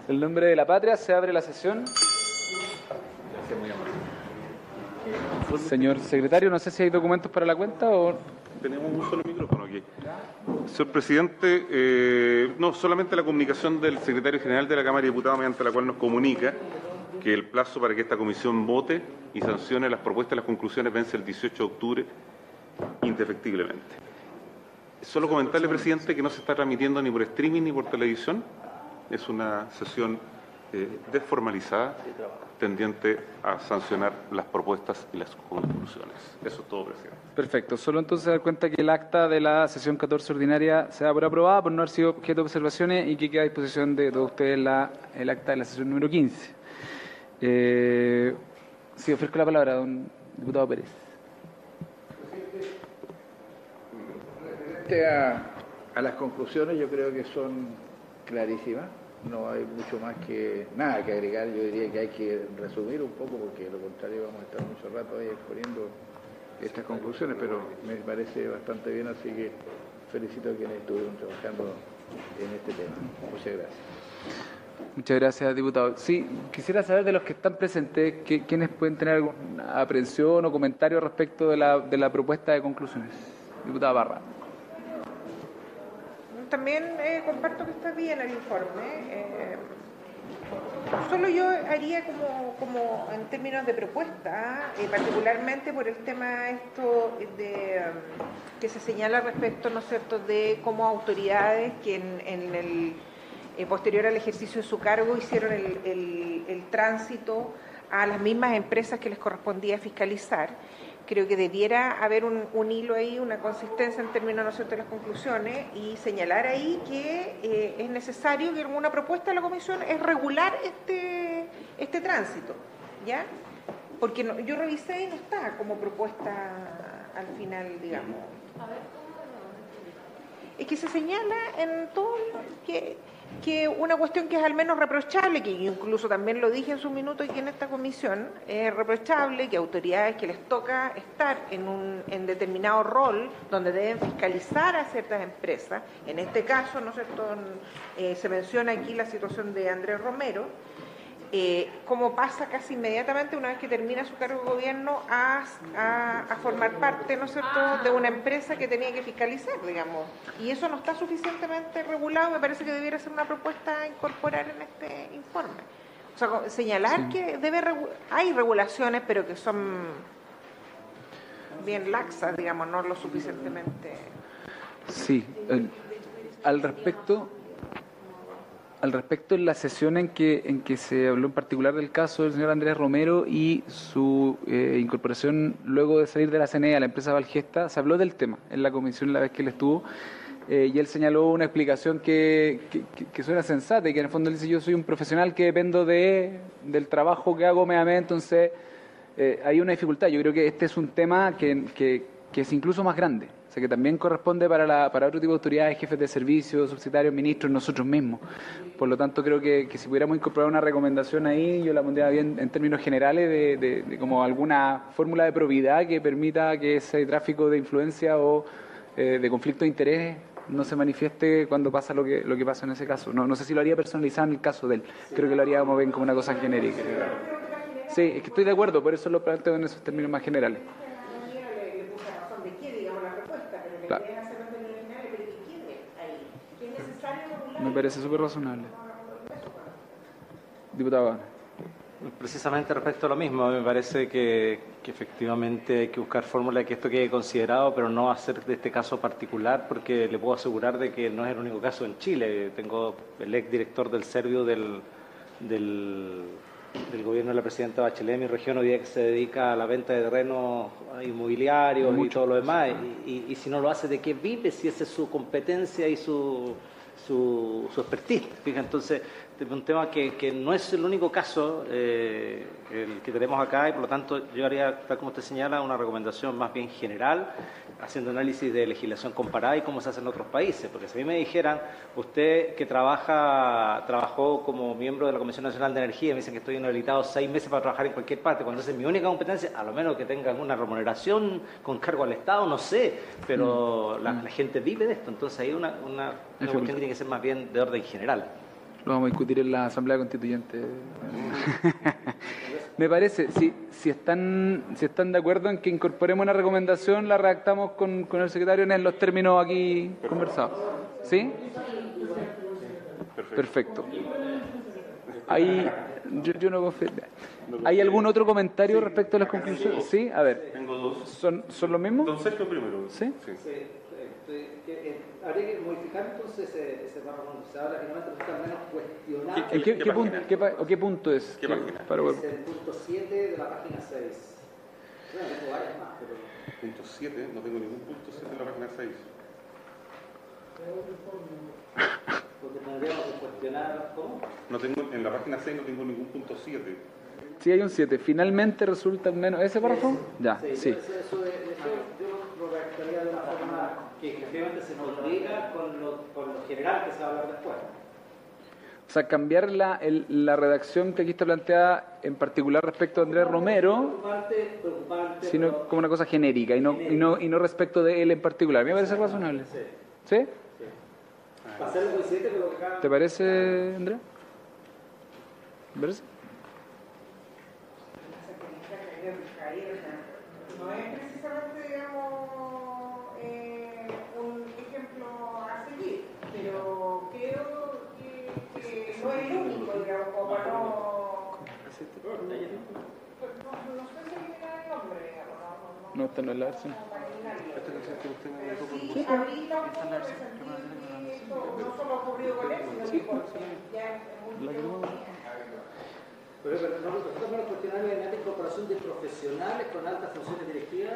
En nombre de la patria se abre la sesión. Señor secretario, no sé si hay documentos para la cuenta o... Tenemos un solo micrófono aquí. Señor presidente, no, solamente la comunicación del secretario general de la Cámara de Diputados, mediante la cual nos comunica que el plazo para que esta comisión vote y sancione las propuestas y las conclusiones vence el 18 de octubre indefectiblemente. Solo comentarle, presidente, que no se está transmitiendo ni por streaming ni por televisión. Es una sesión desformalizada, tendiente a sancionar las propuestas y las conclusiones. Eso es todo, presidente. Perfecto. Solo entonces dar cuenta que el acta de la sesión 14 ordinaria se da por aprobada por no haber sido objeto de observaciones y que queda a disposición de todos ustedes el acta de la sesión número 15. Sí, ofrezco la palabra a don diputado Pérez. A las conclusiones yo creo que son clarísimas, no hay mucho más que nada que agregar. Yo diría que hay que resumir un poco porque de lo contrario vamos a estar mucho rato ahí exponiendo estas conclusiones, pero me parece bastante bien, así que felicito a quienes estuvieron trabajando en este tema. Muchas gracias. Muchas gracias, diputado. Sí, quisiera saber de los que están presentes, ¿quiénes pueden tener alguna aprehensión o comentario respecto de la propuesta de conclusiones? Diputada Barra. También comparto que está bien el informe. Solo yo haría como en términos de propuesta, particularmente por el tema esto de que se señala respecto, ¿no es cierto?, de cómo autoridades que en el posterior al ejercicio de su cargo hicieron el tránsito a las mismas empresas que les correspondía fiscalizar. Creo que debiera haber un hilo ahí, una consistencia en términos, ¿no es cierto?, de las conclusiones y señalar ahí que es necesario que una propuesta de la Comisión es regular este tránsito, ¿ya? Porque yo revisé y no está como propuesta al final, digamos. Es que se señala en todo que una cuestión que es al menos reprochable, que incluso también lo dije en su minuto aquí en esta comisión, es reprochable que autoridades que les toca estar en determinado rol, donde deben fiscalizar a ciertas empresas, en este caso, ¿no es cierto?, se menciona aquí la situación de Andrés Romero, como pasa casi inmediatamente una vez que termina su cargo de gobierno a formar parte, ¿no es cierto?, de una empresa que tenía que fiscalizar, digamos. Y eso no está suficientemente regulado, me parece que debiera ser una propuesta a incorporar en este informe. O sea, señalar que hay regulaciones, pero que son bien laxas, digamos, no lo suficientemente... Sí, al respecto, en la sesión en que se habló en particular del caso del señor Andrés Romero y su incorporación luego de salir de la CNE a la empresa Valgesta, se habló del tema en la comisión la vez que él estuvo, y él señaló una explicación que suena sensata y que en el fondo él dice: yo soy un profesional que dependo del trabajo que hago mediamente, entonces hay una dificultad. Yo creo que este es un tema que es incluso más grande. O sea, que también corresponde para otro tipo de autoridades, jefes de servicios, subsecretarios, ministros, nosotros mismos. Por lo tanto, creo que si pudiéramos incorporar una recomendación ahí, yo la pondría bien en términos generales de como alguna fórmula de probidad que permita que ese tráfico de influencia o de conflicto de interés no se manifieste cuando pasa lo que pasa en ese caso. No sé si lo haría personalizado en el caso de él. Creo que lo haríamos bien como una cosa genérica. Sí, es que estoy de acuerdo, por eso lo planteo en esos términos más generales. Claro. Me parece súper razonable. Diputado. Precisamente respecto a lo mismo, me parece que efectivamente hay que buscar fórmulas de que esto quede considerado, pero no hacer de este caso particular, porque le puedo asegurar de que no es el único caso en Chile. Tengo el exdirector del Servio del gobierno de la presidenta Bachelet en mi región hoy día, que se dedica a la venta de terrenos inmobiliarios y todo lo demás, y si no lo hace, ¿de qué vive? Si esa es su competencia y su expertise. Fíjate, entonces es un tema que no es el único caso el que tenemos acá, y por lo tanto yo haría, tal como usted señala, una recomendación más bien general, haciendo análisis de legislación comparada y cómo se hace en otros países. Porque si a mí me dijeran, usted que trabajó como miembro de la Comisión Nacional de Energía, me dicen que estoy inhabilitado 6 meses para trabajar en cualquier parte, cuando esa es mi única competencia, a lo menos que tenga alguna remuneración con cargo al Estado, no sé, pero la gente vive de esto. Entonces ahí una cuestión que tiene que ser más bien de orden general. Lo vamos a discutir en la Asamblea Constituyente. Me parece, si están de acuerdo en que incorporemos una recomendación, la redactamos con el secretario en los términos aquí conversados. ¿Sí? Perfecto. Ahí, yo no confío. ¿Hay algún otro comentario respecto a las conclusiones? Sí, a ver. Tengo dos. ¿Son los mismos? Don Sergio primero. ¿Sí? Habría que modificar entonces ese párrafo donde se habla finalmente resulta menos cuestionable. ¿Qué punto es? ¿Qué página? Es el punto 7 de la página 6. Bueno, tengo varias más, pero... Punto 7, no tengo ningún punto 7 en la página 6. Porque tendríamos que cuestionar, ¿cómo? No tengo, en la página 6 no tengo ningún punto 7. Sí, hay un 7. Finalmente resulta menos... ¿Ese párrafo? Ya, sí. Eso yo lo redactaría de una forma que efectivamente se comunica con lo general que se va a hablar después. O sea, cambiar la redacción que aquí está planteada, en particular respecto a Andrés Romero, Preocupante, sino como una cosa genérica y no respecto de él en particular. Me parece razonable. ¿Sí? Para hacerlo coincidente con lo que acaba... ¿Te parece, Andrea? ¿Te parece? No es precisamente, digamos, un ejemplo a seguir, pero creo que no es el único, digamos, como para no... No sé si me da el nombre, digamos, No, esta no es la versión. Sí, ahorita un poco me sentí que esto no solo ha ocurrido con él, sino que ya es mucho... Pero nosotros menos cuestionable en la incorporación de profesionales con altas funciones directivas.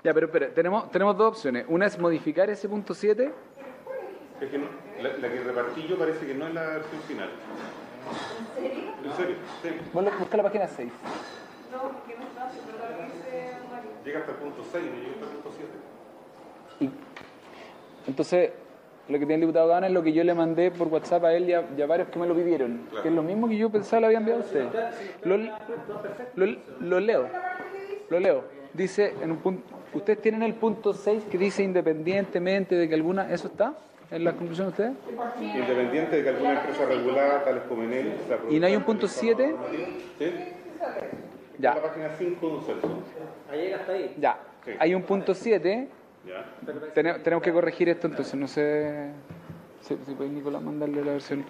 Ya, pero espera, tenemos dos opciones. Una es modificar ese punto 7. Es que no, la que repartí yo parece que no es la versión final. ¿En serio? Sí. Busca la página 6. No, porque no está, pero lo dice Mario. Llega hasta el punto 6, no llega hasta el punto 7. Entonces, lo que tiene el diputado Gana es lo que yo le mandé por WhatsApp a él y a varios que me lo pidieron. Claro. Que es lo mismo que yo pensaba le había enviado a ustedes. Lo leo. Dice, en un punto, ustedes tienen el punto 6 que dice independientemente de que alguna... ¿Eso está en la conclusión de ustedes? Independiente de que alguna empresa regulada, tales como Enel... ¿Y no hay un punto 7? ¿Sí? Ya. La página 5, don Celso. Ahí llega hasta ahí. Ya. Sí. Hay un punto 7... Ya. Tenemos que corregir esto, entonces no sé si puede Nicolás mandarle la versión.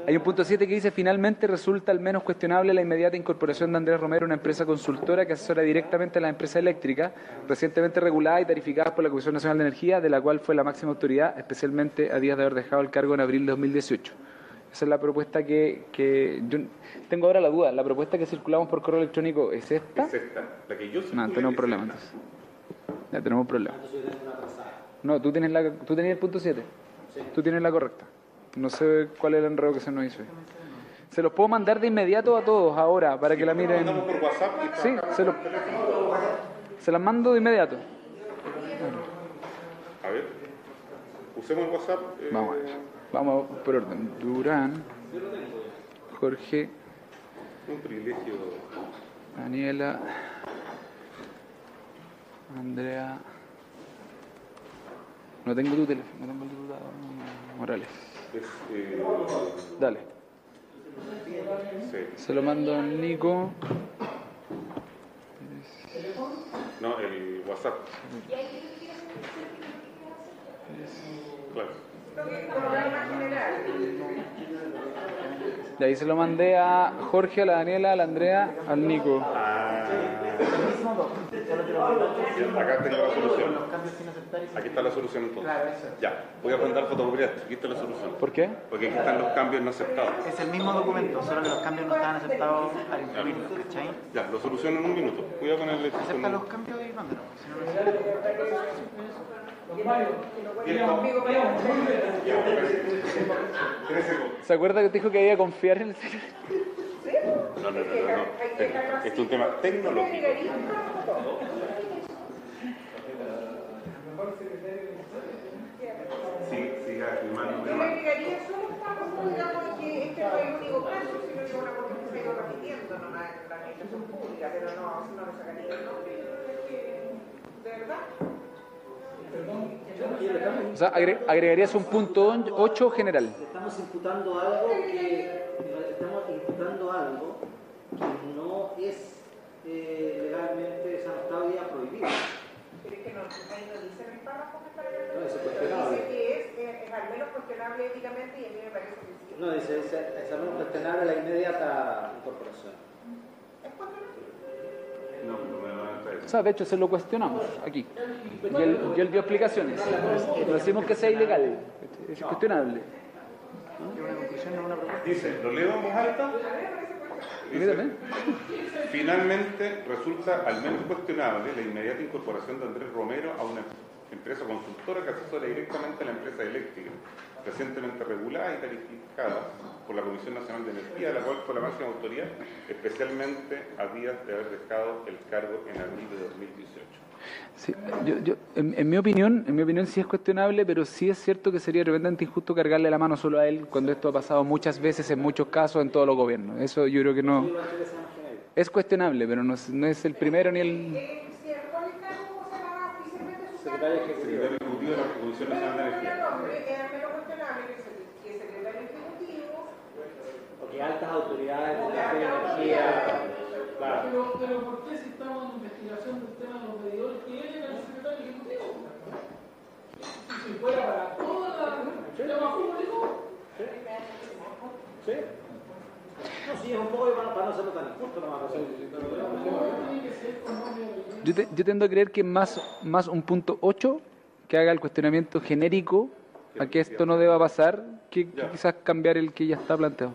Hay un punto 7 que dice: finalmente resulta al menos cuestionable la inmediata incorporación de Andrés Romero, una empresa consultora que asesora directamente a las empresas eléctricas, recientemente regulada y tarificada por la Comisión Nacional de Energía, de la cual fue la máxima autoridad, especialmente a días de haber dejado el cargo en abril de 2018. Esa es la propuesta que yo tengo ahora la duda. ¿La propuesta que circulamos por correo electrónico es esta? Es esta. La que yo No, tenemos un problema entonces. Ya tenemos un problema. No, tú tenías el punto 7. Sí. Tú tienes la correcta. No sé cuál es el enredo que se nos hizo. Se los puedo mandar de inmediato a todos ahora para que la miren. Mandamos por WhatsApp y sí, se las mando de inmediato. A ver, usemos el WhatsApp. Vamos por orden. Durán, Jorge, Un privilegio. Daniela, Andrea. No tengo tu teléfono, no tengo el diputado Morales. Dale. Sí. Se lo mando a Nico. No, el WhatsApp. Claro. De ahí se lo mandé a Jorge, a la Daniela, a la Andrea, al Nico. Acá tengo la solución. Aquí está la solución entonces. Ya, voy a mandar fotocopias. Aquí está la solución. ¿Por qué? Porque aquí están los cambios no aceptados. Es el mismo documento, solo que los cambios no estaban aceptados al imprimirlo, ¿cachai? Ya, lo soluciono en un minuto. Cuidado con el... Acepta los cambios y mándalos, si no, no ¿Se acuerda que te dijo que había que confiar en el No. Esto es un tema tecnológico. Siga filmando. Yo le agregaría solo digamos que este no es el único caso, sino que es una cosa que se ha ido repitiendo nomás en la administración pública, pero no lo sacaría el nombre, de verdad. O sea, agregarías un punto 8 general. Estamos imputando algo que no es legalmente, o sea, no está hoy día prohibido. Pero es que no dice en el párrafo que está leyendo. No, dice cuestionable. Dice que es al menos cuestionable éticamente y a mí me parece que sí. No, dice, es al menos cuestionable la inmediata incorporación. ¿Es cuestionable? No, no me van a traer. O sea, de hecho, se lo cuestionamos aquí. Y él dio explicaciones. No decimos que sea ilegal, es cuestionable. ¿Tiene una conclusión, no una propuesta? Dice, ¿lo leo en voz alta? Mírame. Finalmente, resulta al menos cuestionable la inmediata incorporación de Andrés Romero a una empresa consultora que asesora directamente a la empresa eléctrica, recientemente regulada y calificada por la Comisión Nacional de Energía, de la cual fue la máxima autoridad, especialmente a días de haber dejado el cargo en abril de 2018. Sí, en mi opinión sí es cuestionable, pero sí es cierto que sería realmente injusto cargarle la mano solo a él cuando esto ha pasado muchas veces, en muchos casos, en todos los gobiernos. Eso yo creo que no es cuestionable, pero no es el primero ni el... Si el cual cargo se llama oficialmente su Secretario cargo. Secretario Ejecutivo de la Comisión Nacional de Energía. Es al menos cuestionable que el secretario ejecutivo. Porque altas autoridades de energía, claro. Pero ¿por qué si estamos en investigación del tema de los medidores que lleguen al secretario ejecutivo? Si fuera para todo el tema público. ¿Sí? No, sí, es un poco para no hacerlo tan injusto, no más. Yo tendo a creer que más un punto 8 que haga el cuestionamiento genérico a que esto no deba pasar, que quizás cambiar el que ya está planteado.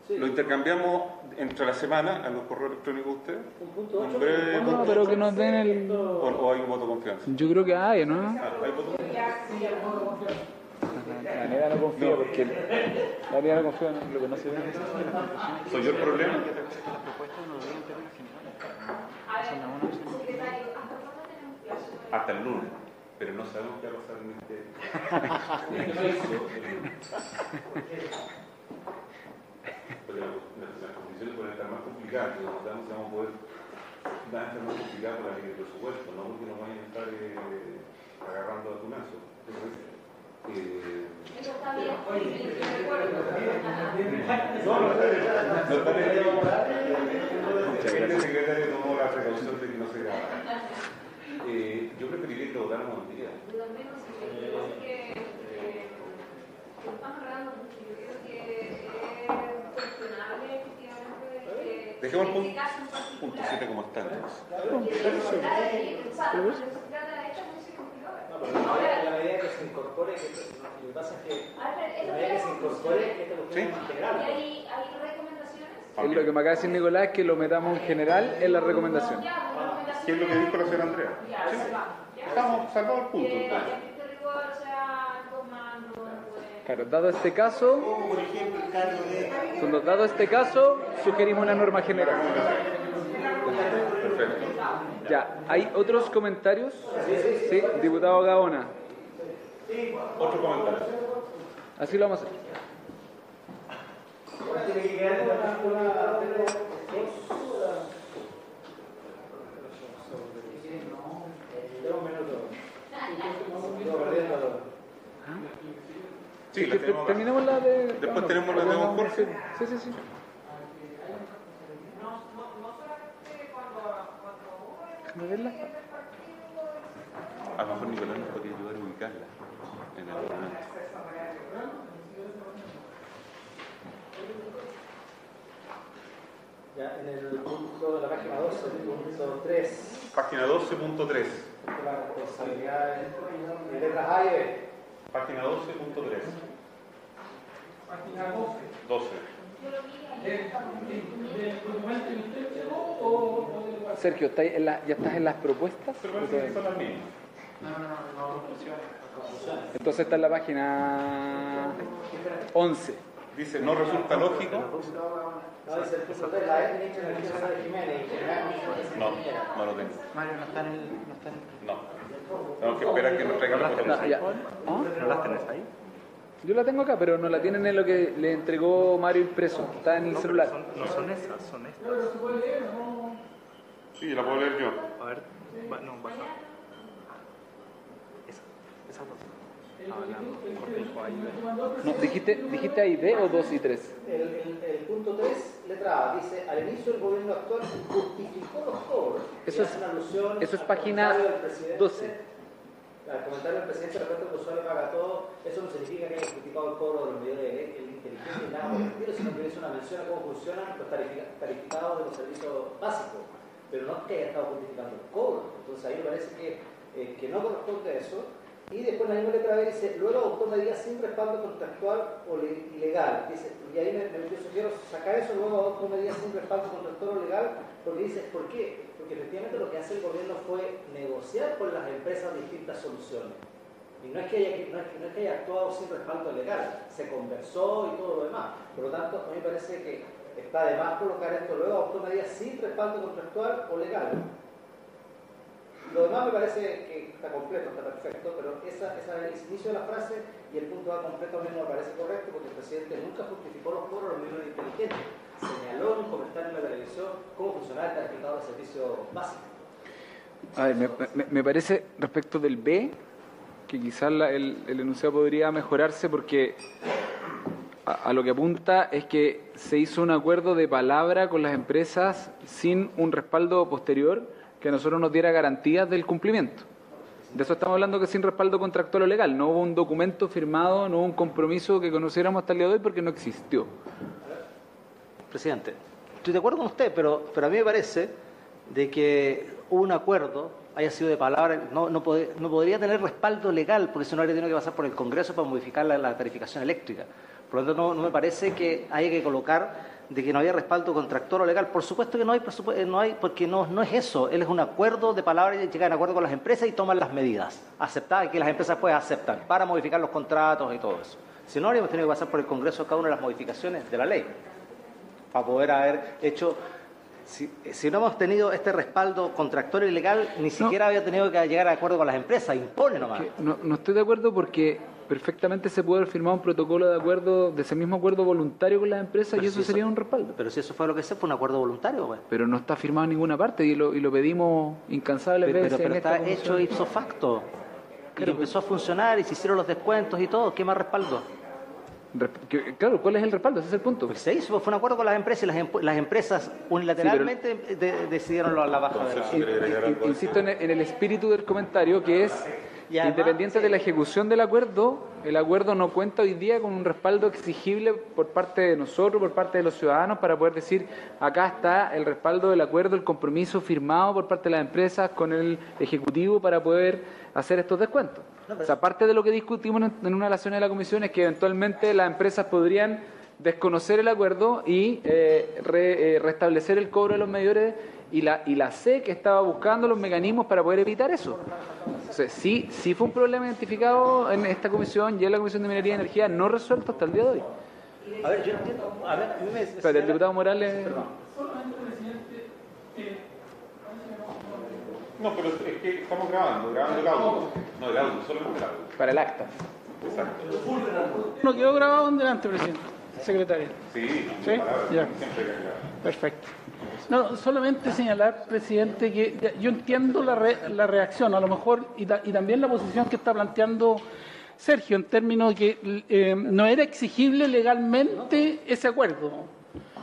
Lo intercambiamos entre la semana a los correos electrónicos de ustedes. Un punto 8. No, pero que nos den el... ¿O hay un voto de confianza? Yo creo que hay, ¿no? ¿Hay voto de confianza? Daniela no confía porque... Daniela no confía en lo que no se ve. ¿Soy yo el problema? La propuesta no lo diga en términos generales. Esa es la una opción. Hasta el lunes. Pero no sabemos qué va a pasar en este... Porque las condiciones pueden estar más complicadas, no sabemos si vamos a poder dar más complicadas por la ley de presupuesto, no porque nos vayan a estar agarrando a tunazo. Eso está bien, estoy de acuerdo. El secretario tomó la precaución de que no se grabara. Yo preferiría que lo votáramos un día. Yo también, no sé, que estamos hablando mucho. Yo creo que es cuestionable, efectivamente, Dejemos el en este caso en punto particular. 7 como está. Porque de verdad, o sea, cuando se trata de esto, no se complicó. La medida que se incorpore, lo que pasa es que la medida que se incorpore, esta cuestión es integral. ¿Y hay recomendaciones? Lo que me acaba de decir Nicolás es que lo metamos en general en la recomendación. ¿Qué es lo que dijo la señora Andrea? ¿Sí? Estamos salvados el punto. Entonces. Claro, dado este caso, sugerimos una norma general. Perfecto. Ya, ¿hay otros comentarios? Sí, diputado Gaona. Otro comentario. Así lo vamos a hacer. Sí, la tenemos acá. Terminemos la de... Después tenemos la de Don Jorge. Sí, sí, sí. Déjame verla. A lo mejor Nicolás nos podría ayudar a ubicarla en el momento. Ya, en el punto de la página 12, punto 3. Página 12.3. La responsabilidad de letras A y B. Página 12.3. Página 12. 12. ¿Del documento interno o del... Sergio, ¿ya estás en las propuestas? Pero parece que son las mismas. No, conclusiones. Entonces está en la página 11. Dice, no resulta lógico. No, dice el punto 3, la E tiene que ser de Jiménez. No lo tengo. Mario, no está en el... No. Tenemos que esperar que nos traigan la No, información. ya. ¿Ah? ¿No las tenés ahí? Yo la tengo acá, pero no la tienen en lo que le entregó Mario impreso. Está en el celular. No son esas, son estas. Sí, la puedo leer yo. A ver, no, baja. No, ¿dijiste A y B o 2 y 3? El punto 3, letra A, dice, al inicio el gobierno actual justificó los cobros. Eso es página 12. Al comentario del presidente respecto al usuario paga todo, eso no significa que haya justificado el cobro de los medidores inteligentes, nada por el estilo, sino que es una mención a cómo funcionan los tarificados de los servicios básicos, pero no es que haya estado justificando el cobro. Entonces ahí me parece que no corresponde a eso. Y después la misma letra B dice, luego adoptó medidas sin respaldo contractual o ilegal. Dice, y ahí yo sugiero sacar eso, luego adoptó medidas sin respaldo contractual o legal, porque dice, ¿por qué? Porque efectivamente lo que hace el gobierno fue negociar con las empresas distintas soluciones. Y no es que haya actuado sin respaldo legal, se conversó y todo lo demás. Por lo tanto, a mí me parece que está de más colocar esto, luego adoptó medidas sin respaldo contractual o legal. Lo demás me parece que está completo, está perfecto, pero el inicio de la frase y el punto A completo a mí no me parece correcto porque el presidente nunca justificó los cobros de los medidores inteligentes. Señaló en un comentario en la televisión cómo funcionaba el tarificado de servicios básicos. A ver, me parece respecto del B, que quizás el enunciado podría mejorarse porque a lo que apunta es que se hizo un acuerdo de palabra con las empresas sin un respaldo posterior que a nosotros nos diera garantías del cumplimiento. De eso estamos hablando, que sin respaldo contractual o legal. No hubo un documento firmado, no hubo un compromiso que conociéramos hasta el día de hoy porque no existió. Presidente, estoy de acuerdo con usted, pero a mí me parece de que un acuerdo haya sido de palabra, no podría tener respaldo legal, porque si no habría tenido que pasar por el Congreso para modificar la tarificación eléctrica. Por lo tanto, no me parece que haya que colocar de que no había respaldo contractual o legal. Por supuesto que no hay, porque no es eso. Él es un acuerdo de palabra y llegan a acuerdo con las empresas y toman las medidas aceptadas, que las empresas pues aceptan para modificar los contratos y todo eso. Si no, habríamos tenido que pasar por el Congreso cada una de las modificaciones de la ley para poder haber hecho. Si no hemos tenido este respaldo contractual y legal, ni siquiera había tenido que llegar a acuerdo con las empresas, impone nomás. No estoy de acuerdo porque perfectamente se puede haber firmado un protocolo de acuerdo, de ese mismo acuerdo voluntario con las empresas, pero y eso sería un respaldo. Pero si eso fue lo que fue un acuerdo voluntario, pues. Pero no está firmado en ninguna parte y lo pedimos incansables veces. Pero está hecho ipso facto. Y empezó a funcionar y se hicieron los descuentos y todo. ¿Qué más respaldo? Claro, ¿cuál es el respaldo? Ese es el punto. Pues se hizo, fue un acuerdo con las empresas y las empresas unilateralmente decidieron la baja de la... Insisto en el espíritu del comentario, que es independiente de la ejecución del acuerdo, el acuerdo no cuenta hoy día con un respaldo exigible por parte de nosotros, por parte de los ciudadanos, para poder decir, acá está el respaldo del acuerdo, el compromiso firmado por parte de las empresas con el Ejecutivo para poder hacer estos descuentos. O sea, parte de lo que discutimos en una de las sesiones de la comisión es que eventualmente las empresas podrían desconocer el acuerdo y restablecer el cobro de los medidores y la SEC estaba buscando los mecanismos para poder evitar eso. O sea, sí fue un problema identificado en esta comisión y en la Comisión de Minería y Energía no resuelto hasta el día de hoy. A ver, yo entiendo. A ver, a mí me... Espérate, el diputado Morales... Solamente, presidente, No, pero es que estamos grabando el audio. No, el audio, solamente el audio. Para el acta. Exacto. no quedó grabado en delante, presidente, secretario. Sí, ¿Sí? Ya. Perfecto. No, solamente señalar, presidente, que yo entiendo la reacción, a lo mejor, y también la posición que está planteando Sergio, en términos de que no era exigible legalmente ese acuerdo.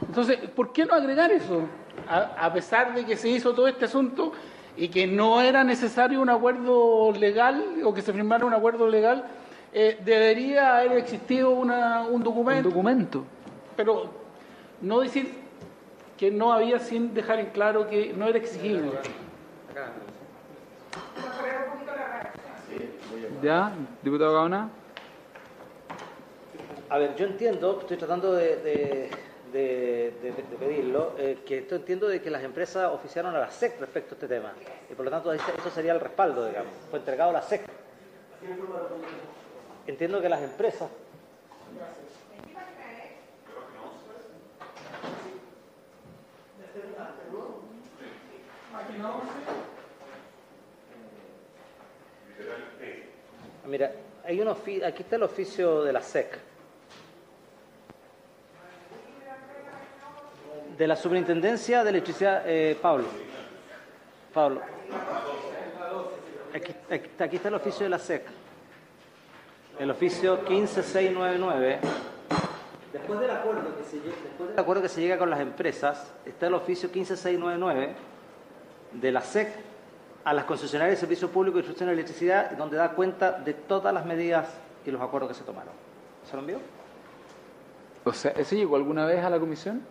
Entonces, ¿por qué no agregar eso? A pesar de que se hizo todo este asunto y que no era necesario un acuerdo legal o que se firmara un acuerdo legal, debería haber existido un documento. Un documento. Pero no decir que no había, sin dejar en claro que no era exigible. ¿Ya, diputado Gaona? A ver, yo entiendo, estoy tratando de pedirlo, que entiendo de que las empresas oficiaron a la SEC respecto a este tema. Y por lo tanto, eso sería el respaldo, digamos. Fue entregado a la SEC. Entiendo que las empresas... Mira, aquí está el oficio de la SEC. De la Superintendencia de Electricidad, Pablo. Aquí está el oficio de la SEC. el oficio 15699, después del acuerdo que se llega con las empresas, está el oficio 15699 de la SEC a las concesionarias de servicios públicos de distribución de electricidad, donde da cuenta de todas las medidas y los acuerdos que se tomaron. ¿Se lo envió? O sea, ¿eso llegó alguna vez a la comisión?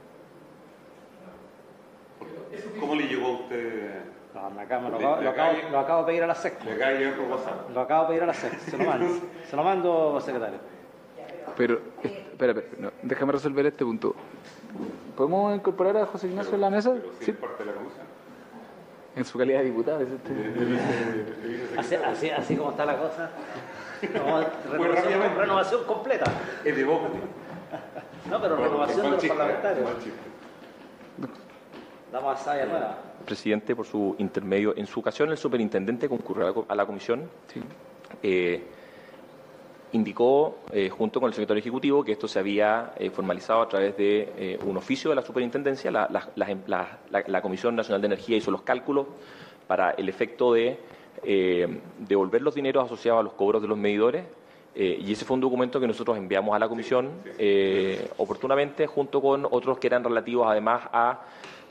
¿Cómo le llegó a usted? No, me lo acabo de pedir a la SEC. Le acaba de llegar por WhatsApp. Lo acabo de pedir a la SEC. Se lo mando, secretario. Pero, espera, no, déjame resolver este punto. ¿Podemos incorporar a José Ignacio en la mesa? Pero sí, es parte de la comisión. En su calidad de diputado. Así como está la cosa. Renovación completa. Es de boca. No, pero renovación de los parlamentarios. Damos a Saya nueva. Presidente, por su intermedio. En su ocasión, el superintendente concurrió a la comisión. Sí. Indicó, junto con el secretario ejecutivo, que esto se había formalizado a través de un oficio de la superintendencia. La Comisión Nacional de Energía hizo los cálculos para el efecto de devolver los dineros asociados a los cobros de los medidores, y ese fue un documento que nosotros enviamos a la comisión oportunamente, junto con otros que eran relativos además a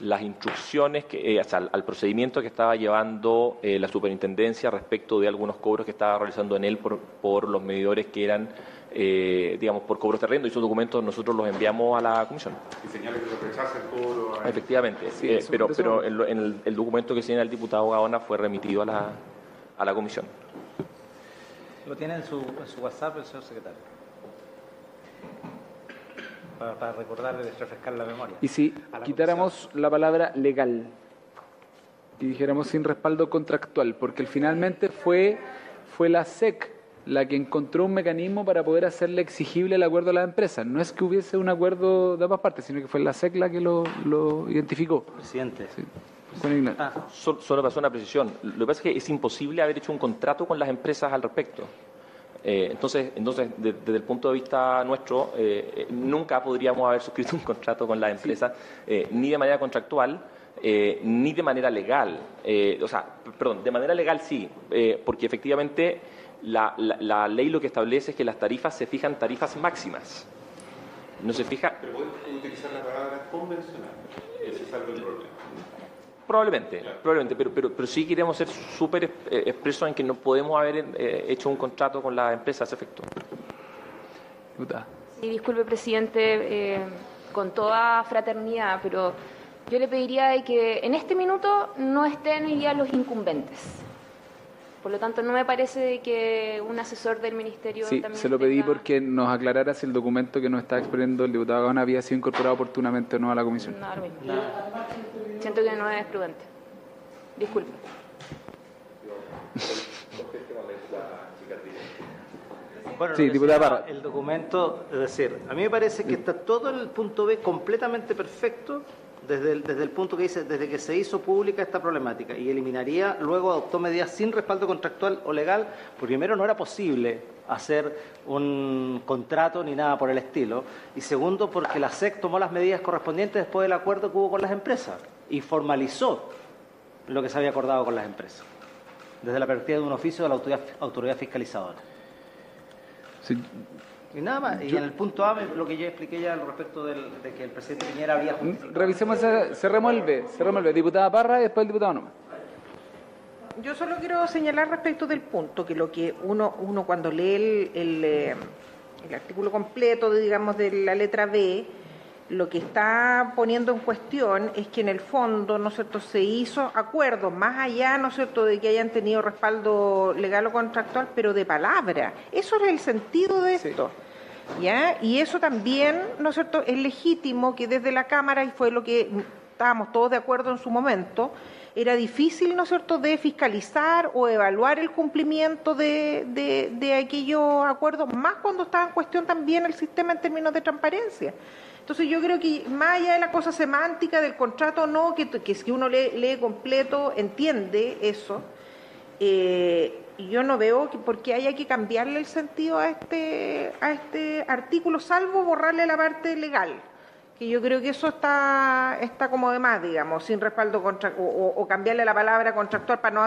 las instrucciones, al procedimiento que estaba llevando la superintendencia respecto de algunos cobros que estaba realizando en él por los medidores que eran, digamos, por cobros de arriendo. Y esos documentos nosotros los enviamos a la comisión. Y señales que lo rechaza el cobro. Efectivamente, sí, pero en el documento que señala el diputado Gaona fue remitido a la comisión. Lo tiene en su WhatsApp el señor secretario. Para recordarle, refrescar la memoria. Y si quitáramos la palabra legal y dijéramos sin respaldo contractual, porque finalmente fue la SEC la que encontró un mecanismo para poder hacerle exigible el acuerdo a las empresas. No es que hubiese un acuerdo de ambas partes, sino que fue la SEC la que lo identificó. Presidente. Sí. Juan Ignacio. Solo pasó una precisión. Lo que pasa es que es imposible haber hecho un contrato con las empresas al respecto. Entonces, desde el punto de vista nuestro, nunca podríamos haber suscrito un contrato con las empresas, ni de manera contractual, ni de manera legal. De manera legal sí, porque efectivamente la ley lo que establece es que las tarifas se fijan tarifas máximas. No se fija. Pero pueden utilizar la palabra convencional. Ese es algo del problema. Probablemente, pero sí queremos ser súper expresos en que no podemos haber hecho un contrato con la empresa a ese efecto. Sí, disculpe, presidente, con toda fraternidad, pero yo le pediría de que en este minuto no estén hoy día los incumbentes. Por lo tanto, no me parece de que un asesor del ministerio sí, también se lo pedí tenga... porque nos aclarara si el documento que nos está exponiendo el diputado Gaona había sido incorporado oportunamente o no a la comisión. No, lo mismo. Siento que no es prudente. Disculpe. Bueno, sí, diputada Parra. El documento, es decir, a mí me parece que está todo el punto B completamente perfecto desde el punto que dice, desde que se hizo pública esta problemática, y eliminaría, luego adoptó medidas sin respaldo contractual o legal, porque primero no era posible hacer un contrato ni nada por el estilo, y segundo porque la SEC tomó las medidas correspondientes después del acuerdo que hubo con las empresas y formalizó lo que se había acordado con las empresas, desde la perspectiva de un oficio de la autoridad fiscalizadora. Sí. Y nada más, y en el punto A, lo que yo expliqué ya al respecto de que el presidente Piñera había justificado. Revisemos, cerremos el B. Diputada Parra y después el diputado Noma. Yo solo quiero señalar respecto del punto, que lo que uno cuando lee el artículo completo, digamos, de la letra B, lo que está poniendo en cuestión es que en el fondo, ¿no es cierto?, se hizo acuerdos, más allá, ¿no es cierto?, de que hayan tenido respaldo legal o contractual, pero de palabra. Eso es el sentido de esto. Sí. ¿Ya? Y eso también, ¿no es cierto?, es legítimo que desde la Cámara, y fue lo que estábamos todos de acuerdo en su momento, era difícil, ¿no es cierto?, de fiscalizar o evaluar el cumplimiento de aquellos acuerdos, más cuando estaba en cuestión también el sistema en términos de transparencia. Entonces yo creo que más allá de la cosa semántica del contrato o no, que si uno lee completo entiende eso, yo no veo por qué haya que cambiarle el sentido a este artículo, salvo borrarle la parte legal, que yo creo que eso está como de más, digamos, sin respaldo o cambiarle la palabra contractual para no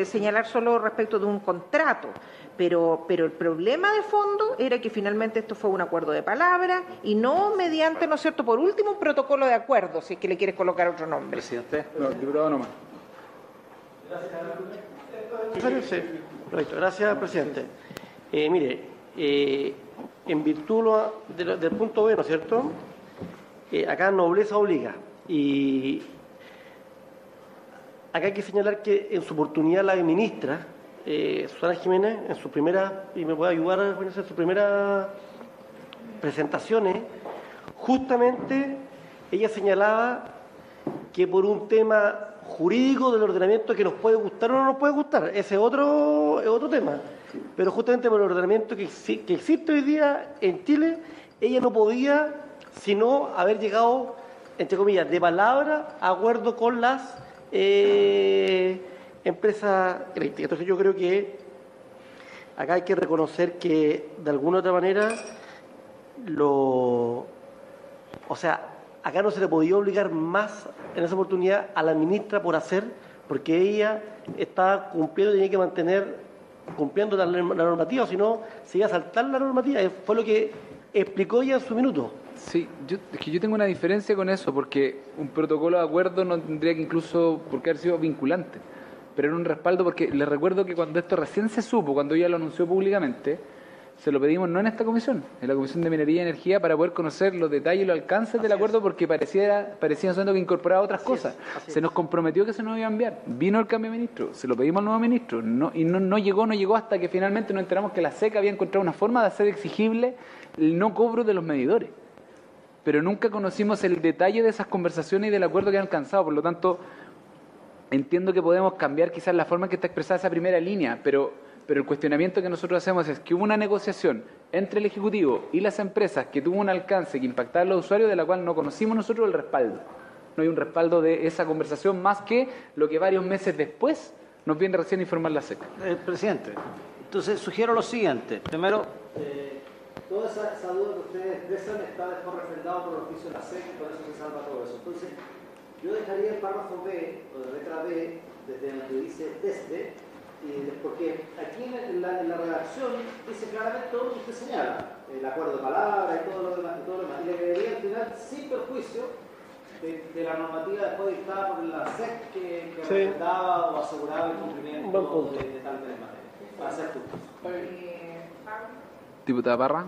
señalar solo respecto de un contrato. Pero el problema de fondo era que finalmente esto fue un acuerdo de palabra y no mediante, ¿no es cierto?, por último, un protocolo de acuerdo, si es que le quieres colocar otro nombre. Presidente. No, diputado nomás. Gracias, presidente. En virtud del punto B, ¿no es cierto? Acá nobleza obliga. Y acá hay que señalar que en su oportunidad la ministra, Susana Jiménez, en su primera, y me puede ayudar a en sus primeras presentaciones, justamente ella señalaba que por un tema jurídico del ordenamiento que nos puede gustar o no nos puede gustar, ese es otro tema, pero justamente por el ordenamiento que existe hoy día en Chile, ella no podía sino haber llegado, entre comillas, de palabra a acuerdo con las empresas eléctricas. Entonces yo creo que acá hay que reconocer que de alguna u otra manera acá no se le podía obligar más en esa oportunidad a la ministra por hacer, porque ella estaba cumpliendo, tenía que mantener cumpliendo la normativa, o si no, se iba a saltar la normativa. Fue lo que explicó ella en su minuto. Sí, es que yo tengo una diferencia con eso, porque un protocolo de acuerdo no tendría que incluso por qué haber sido vinculante, pero era un respaldo, porque les recuerdo que cuando esto recién se supo, cuando ella lo anunció públicamente, se lo pedimos no en esta comisión, en la Comisión de Minería y Energía, para poder conocer los detalles y los alcances del acuerdo, porque parecía siendo que incorporaba otras cosas. Se nos comprometió que se nos iba a enviar. Vino el cambio de ministro, se lo pedimos al nuevo ministro, no llegó hasta que finalmente nos enteramos que la SEC había encontrado una forma de hacer exigible el no cobro de los medidores. Pero nunca conocimos el detalle de esas conversaciones y del acuerdo que han alcanzado. Por lo tanto, entiendo que podemos cambiar quizás la forma en que está expresada esa primera línea, pero el cuestionamiento que nosotros hacemos es que hubo una negociación entre el Ejecutivo y las empresas que tuvo un alcance que impactaba a los usuarios, de la cual no conocimos nosotros el respaldo. No hay un respaldo de esa conversación más que lo que varios meses después nos viene recién a informar la SEC. Presidente, entonces sugiero lo siguiente. Primero, toda esa duda que ustedes expresan está después refrendado por el oficio de la SEC, y por eso se salva todo eso. Entonces, yo dejaría el párrafo B, o de letra B, desde el que dice desde, porque aquí en la redacción dice claramente todo lo que usted señala, el acuerdo de palabra y todo lo demás, y le agregaría al final sin perjuicio de la normativa después dictada por la SEC que recomendaba o aseguraba el cumplimiento de tal tema, para hacer puntos. Diputada Parra.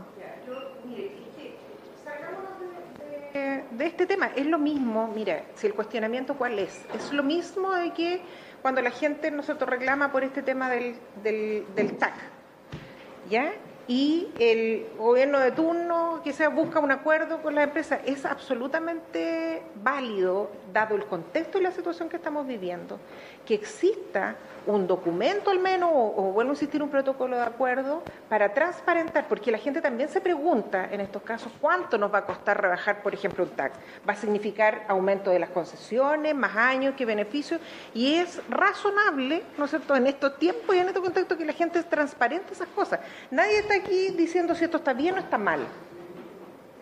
De este tema, es lo mismo, mira, si el cuestionamiento cuál es lo mismo de que cuando la gente nosotros reclama por este tema del TAC, ¿ya? Y el gobierno de turno quizás busca un acuerdo con la empresa, es absolutamente válido, dado el contexto y la situación que estamos viviendo, que exista un documento al menos, o vuelvo a insistir, un protocolo de acuerdo para transparentar, porque la gente también se pregunta en estos casos cuánto nos va a costar rebajar, por ejemplo, un TAC. ¿Va a significar aumento de las concesiones, más años, qué beneficios? Y es razonable, ¿no es cierto?, en estos tiempos y en este contexto que la gente es transparente esas cosas. Nadie está aquí diciendo si esto está bien o está mal.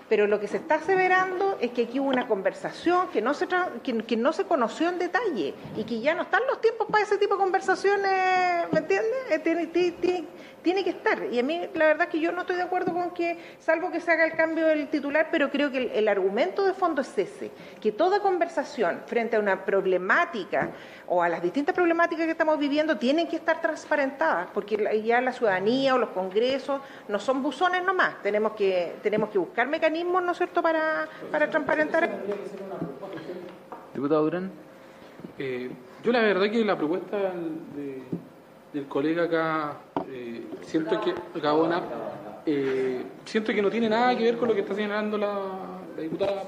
Pero lo que se está aseverando es que aquí hubo una conversación que no se conoció en detalle y que ya no están los tiempos para ese tipo de conversaciones, ¿me entiendes? Tiene que estar. Y a mí la verdad es que yo no estoy de acuerdo con que, salvo que se haga el cambio del titular, pero creo que el argumento de fondo es ese, que toda conversación frente a una problemática o a las distintas problemáticas que estamos viviendo tienen que estar transparentadas, porque ya la ciudadanía o los congresos no son buzones nomás, tenemos que buscar mecanismos, ¿no es cierto?, para transparentar. Diputado Durán. Yo la verdad que la propuesta del colega acá, siento que no tiene nada que ver con lo que está señalando la diputada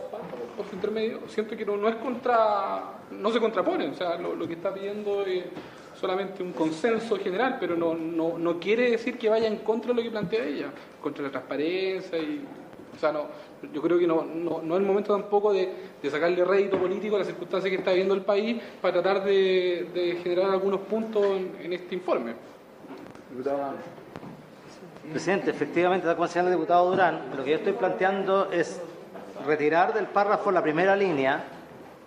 por su intermedio. Siento que no se contrapone, o sea, lo que está pidiendo es solamente un consenso general, pero no quiere decir que vaya en contra de lo que plantea ella, contra la transparencia o sea, yo creo que no es el momento tampoco de sacarle rédito político a las circunstancias que está viviendo el país para tratar de generar algunos puntos en este informe. Presidente, efectivamente, tal como señala el diputado Durán, lo que yo estoy planteando es retirar del párrafo la primera línea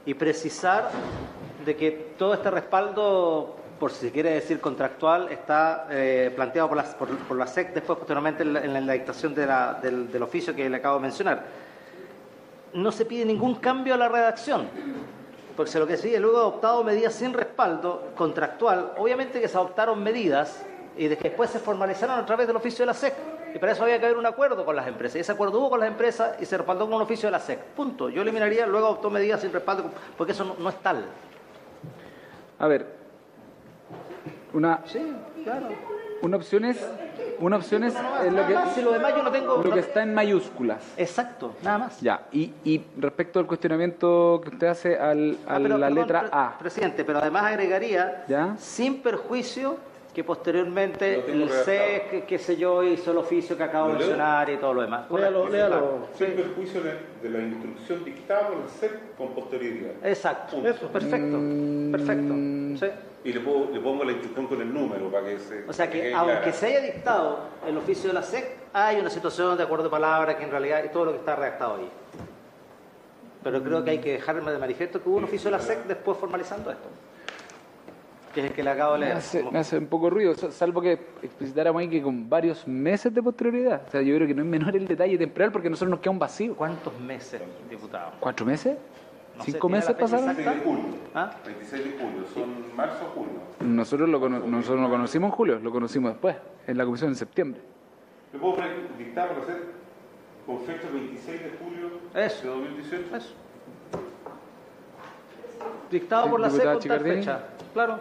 y precisar de que todo este respaldo, por si se quiere decir contractual, está planteado por la SEC después, posteriormente, en la dictación del oficio que le acabo de mencionar. No se pide ningún cambio a la redacción, porque lo que se dice, luego de adoptado medidas sin respaldo contractual, obviamente que se adoptaron medidas y de que después se formalizaron a través del oficio de la SEC. Y para eso había que haber un acuerdo con las empresas. Y ese acuerdo hubo con las empresas y se respaldó con un oficio de la SEC. Punto. Yo eliminaría, luego adoptó medidas sin respaldo, porque eso no es tal. A ver, Sí, claro. una opción es Si lo demás yo no tengo... lo que está en mayúsculas. Exacto, nada más. Ya, y respecto al cuestionamiento que usted hace a la letra A. Presidente, pero además agregaría, ¿Ya? sin perjuicio que posteriormente el SEC, qué sé yo, hizo el oficio que acabo de mencionar y todo lo demás. Léalo. Sin perjuicio de la instrucción dictada por el SEC con posterioridad. Exacto. Punto. Eso, perfecto. Sí. Y le pongo la instrucción con el número para que se... O sea que quede aunque clara. se haya dictado el oficio de la SEC, hay una situación de acuerdo de palabra que en realidad es todo lo que está redactado ahí. Pero creo que hay que dejar de manifiesto que hubo un oficio de la SEC después formalizando esto, que es el que le acabo de leer. Me hace un poco ruido, salvo que explicitáramos ahí que con varios meses de posterioridad. O sea, yo creo que no es menor el detalle temporal porque a nosotros nos queda un vacío. ¿Cuántos meses, diputado? ¿4 meses? No sé, 5 ¿tiene meses la fecha pasaron? exacta? 26 de julio. ¿Ah? 26 de julio. Son marzo o julio. Nosotros lo conocimos en julio, lo conocimos después, en la comisión en septiembre. Le puedo dictar para hacer con fecha 26 de julio Eso. de 2018. Eso. Dictado por la SEC Diputada con tal Chicardini. fecha. Claro.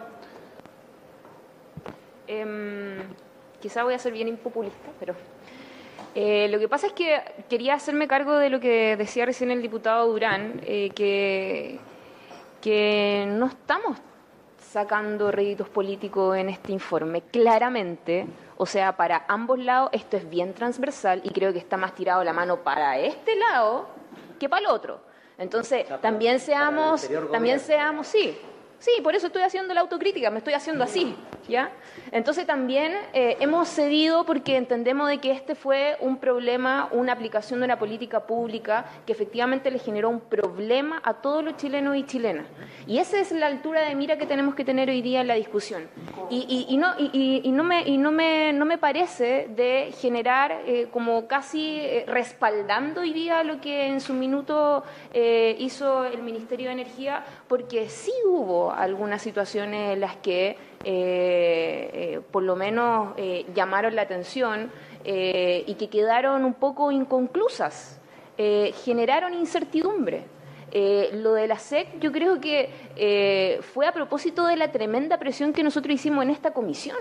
Quizá voy a ser bien impopulista, pero lo que pasa es que quería hacerme cargo de lo que decía recién el diputado Durán, que no estamos sacando réditos políticos en este informe, claramente. O sea, para ambos lados esto es bien transversal y creo que está más tirado la mano para este lado que para el otro. Entonces, también seamos, sí, por eso estoy haciendo la autocrítica, me estoy haciendo así, ¿ya? Entonces también hemos cedido porque entendemos de que este fue un problema, una aplicación de una política pública que efectivamente le generó un problema a todos los chilenos y chilenas. Y esa es la altura de mira que tenemos que tener hoy día en la discusión. No me parece de generar como casi respaldando hoy día lo que en su minuto hizo el Ministerio de Energía, porque sí hubo algunas situaciones en las que por lo menos llamaron la atención y que quedaron un poco inconclusas, generaron incertidumbre. Lo de la SEC yo creo que fue a propósito de la tremenda presión que nosotros hicimos en esta comisión.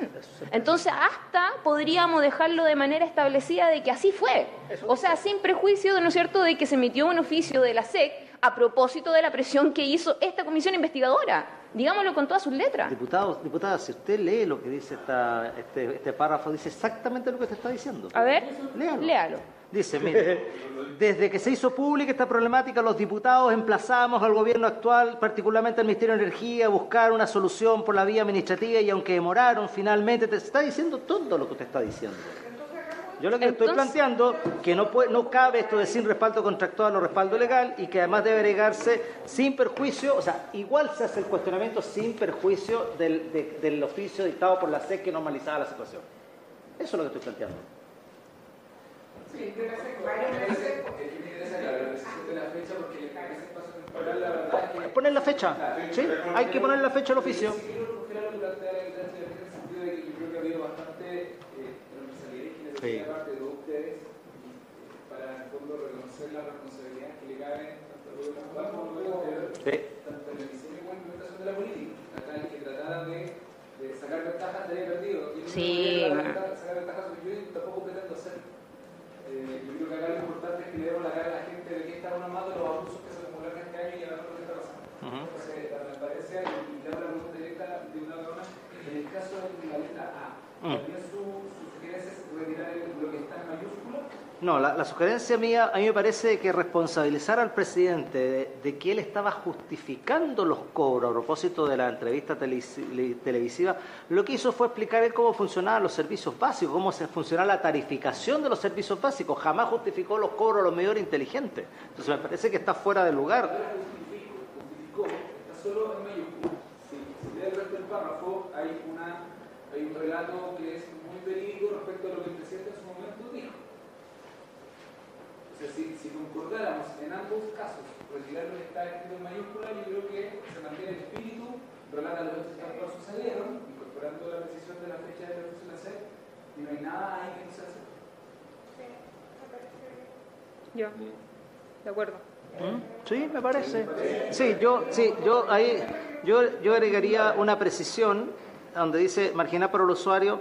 Entonces hasta podríamos dejarlo de manera establecida de que así fue. O sea, sin prejuicio, ¿no es cierto?, de que se emitió un oficio de la SEC a propósito de la presión que hizo esta comisión investigadora. Digámoslo con todas sus letras. Diputada, si usted lee lo que dice este párrafo, dice exactamente lo que te está diciendo. A ver, léalo. Dice, mire, desde que se hizo pública esta problemática, los diputados emplazamos al gobierno actual, particularmente al Ministerio de Energía, a buscar una solución por la vía administrativa y aunque demoraron, finalmente te está diciendo todo lo que usted está diciendo. Yo lo que estoy planteando que no cabe esto de sin respaldo contractual o respaldo legal y que además debe agregarse sin perjuicio, o sea, igual se hace el cuestionamiento sin perjuicio del oficio dictado por la SEC que normalizaba la situación. Eso es lo que estoy planteando. Sí, me interesa la decisión de la fecha porque le parece paso temporal, la verdad es que... Poner la fecha, ¿sí? Hay que poner la fecha al oficio. Sí, quiero recoger algo que plantea la evidencia en el sentido de que yo creo que ha habido bastante responsabilidad y generosidad de parte de ustedes para, en el fondo, reconocer la responsabilidad que le cabe tanto al gobierno actual como al gobierno anterior, tanto en el diseño como en la implementación de la política. Acá el que tratara de sacar ventajas estaría perdido. Sí. Sacar ventajas yo tampoco pretendo hacerlo. Yo creo que acá lo importante es que le demos la cara a la gente de que está una más de los abusos que se acumularon este año y a ver lo que está pasando. Entonces, la transparencia y le hago la pregunta directa de una persona. En el caso de la letra A, ¿también su sugerencia es retirar lo que está en mayúscula? No, la sugerencia mía, a mí me parece que responsabilizar al presidente de que él estaba justificando los cobros a propósito de la entrevista televisiva, lo que hizo fue explicar él cómo funcionaban los servicios básicos, cómo se funcionaba la tarificación de los servicios básicos. Jamás justificó los cobros a los medidores inteligentes. Entonces me parece que está fuera de lugar. Está solo en mayúsculas. Si lee el resto del párrafo, hay un relato que es muy verídico respecto a lo que el presidente en su momento dijo. O sea, si concordáramos en ambos casos, retirar lo que está escrito en mayúsculas, yo creo que se mantiene el espíritu, relata los hechos que sucedieron, incorporando la precisión de la fecha de la ejecución de la SED, y no hay nada ahí que no se hace. Yo, de acuerdo. Sí, me parece. Sí, yo agregaría una precisión donde dice marginal para el usuario.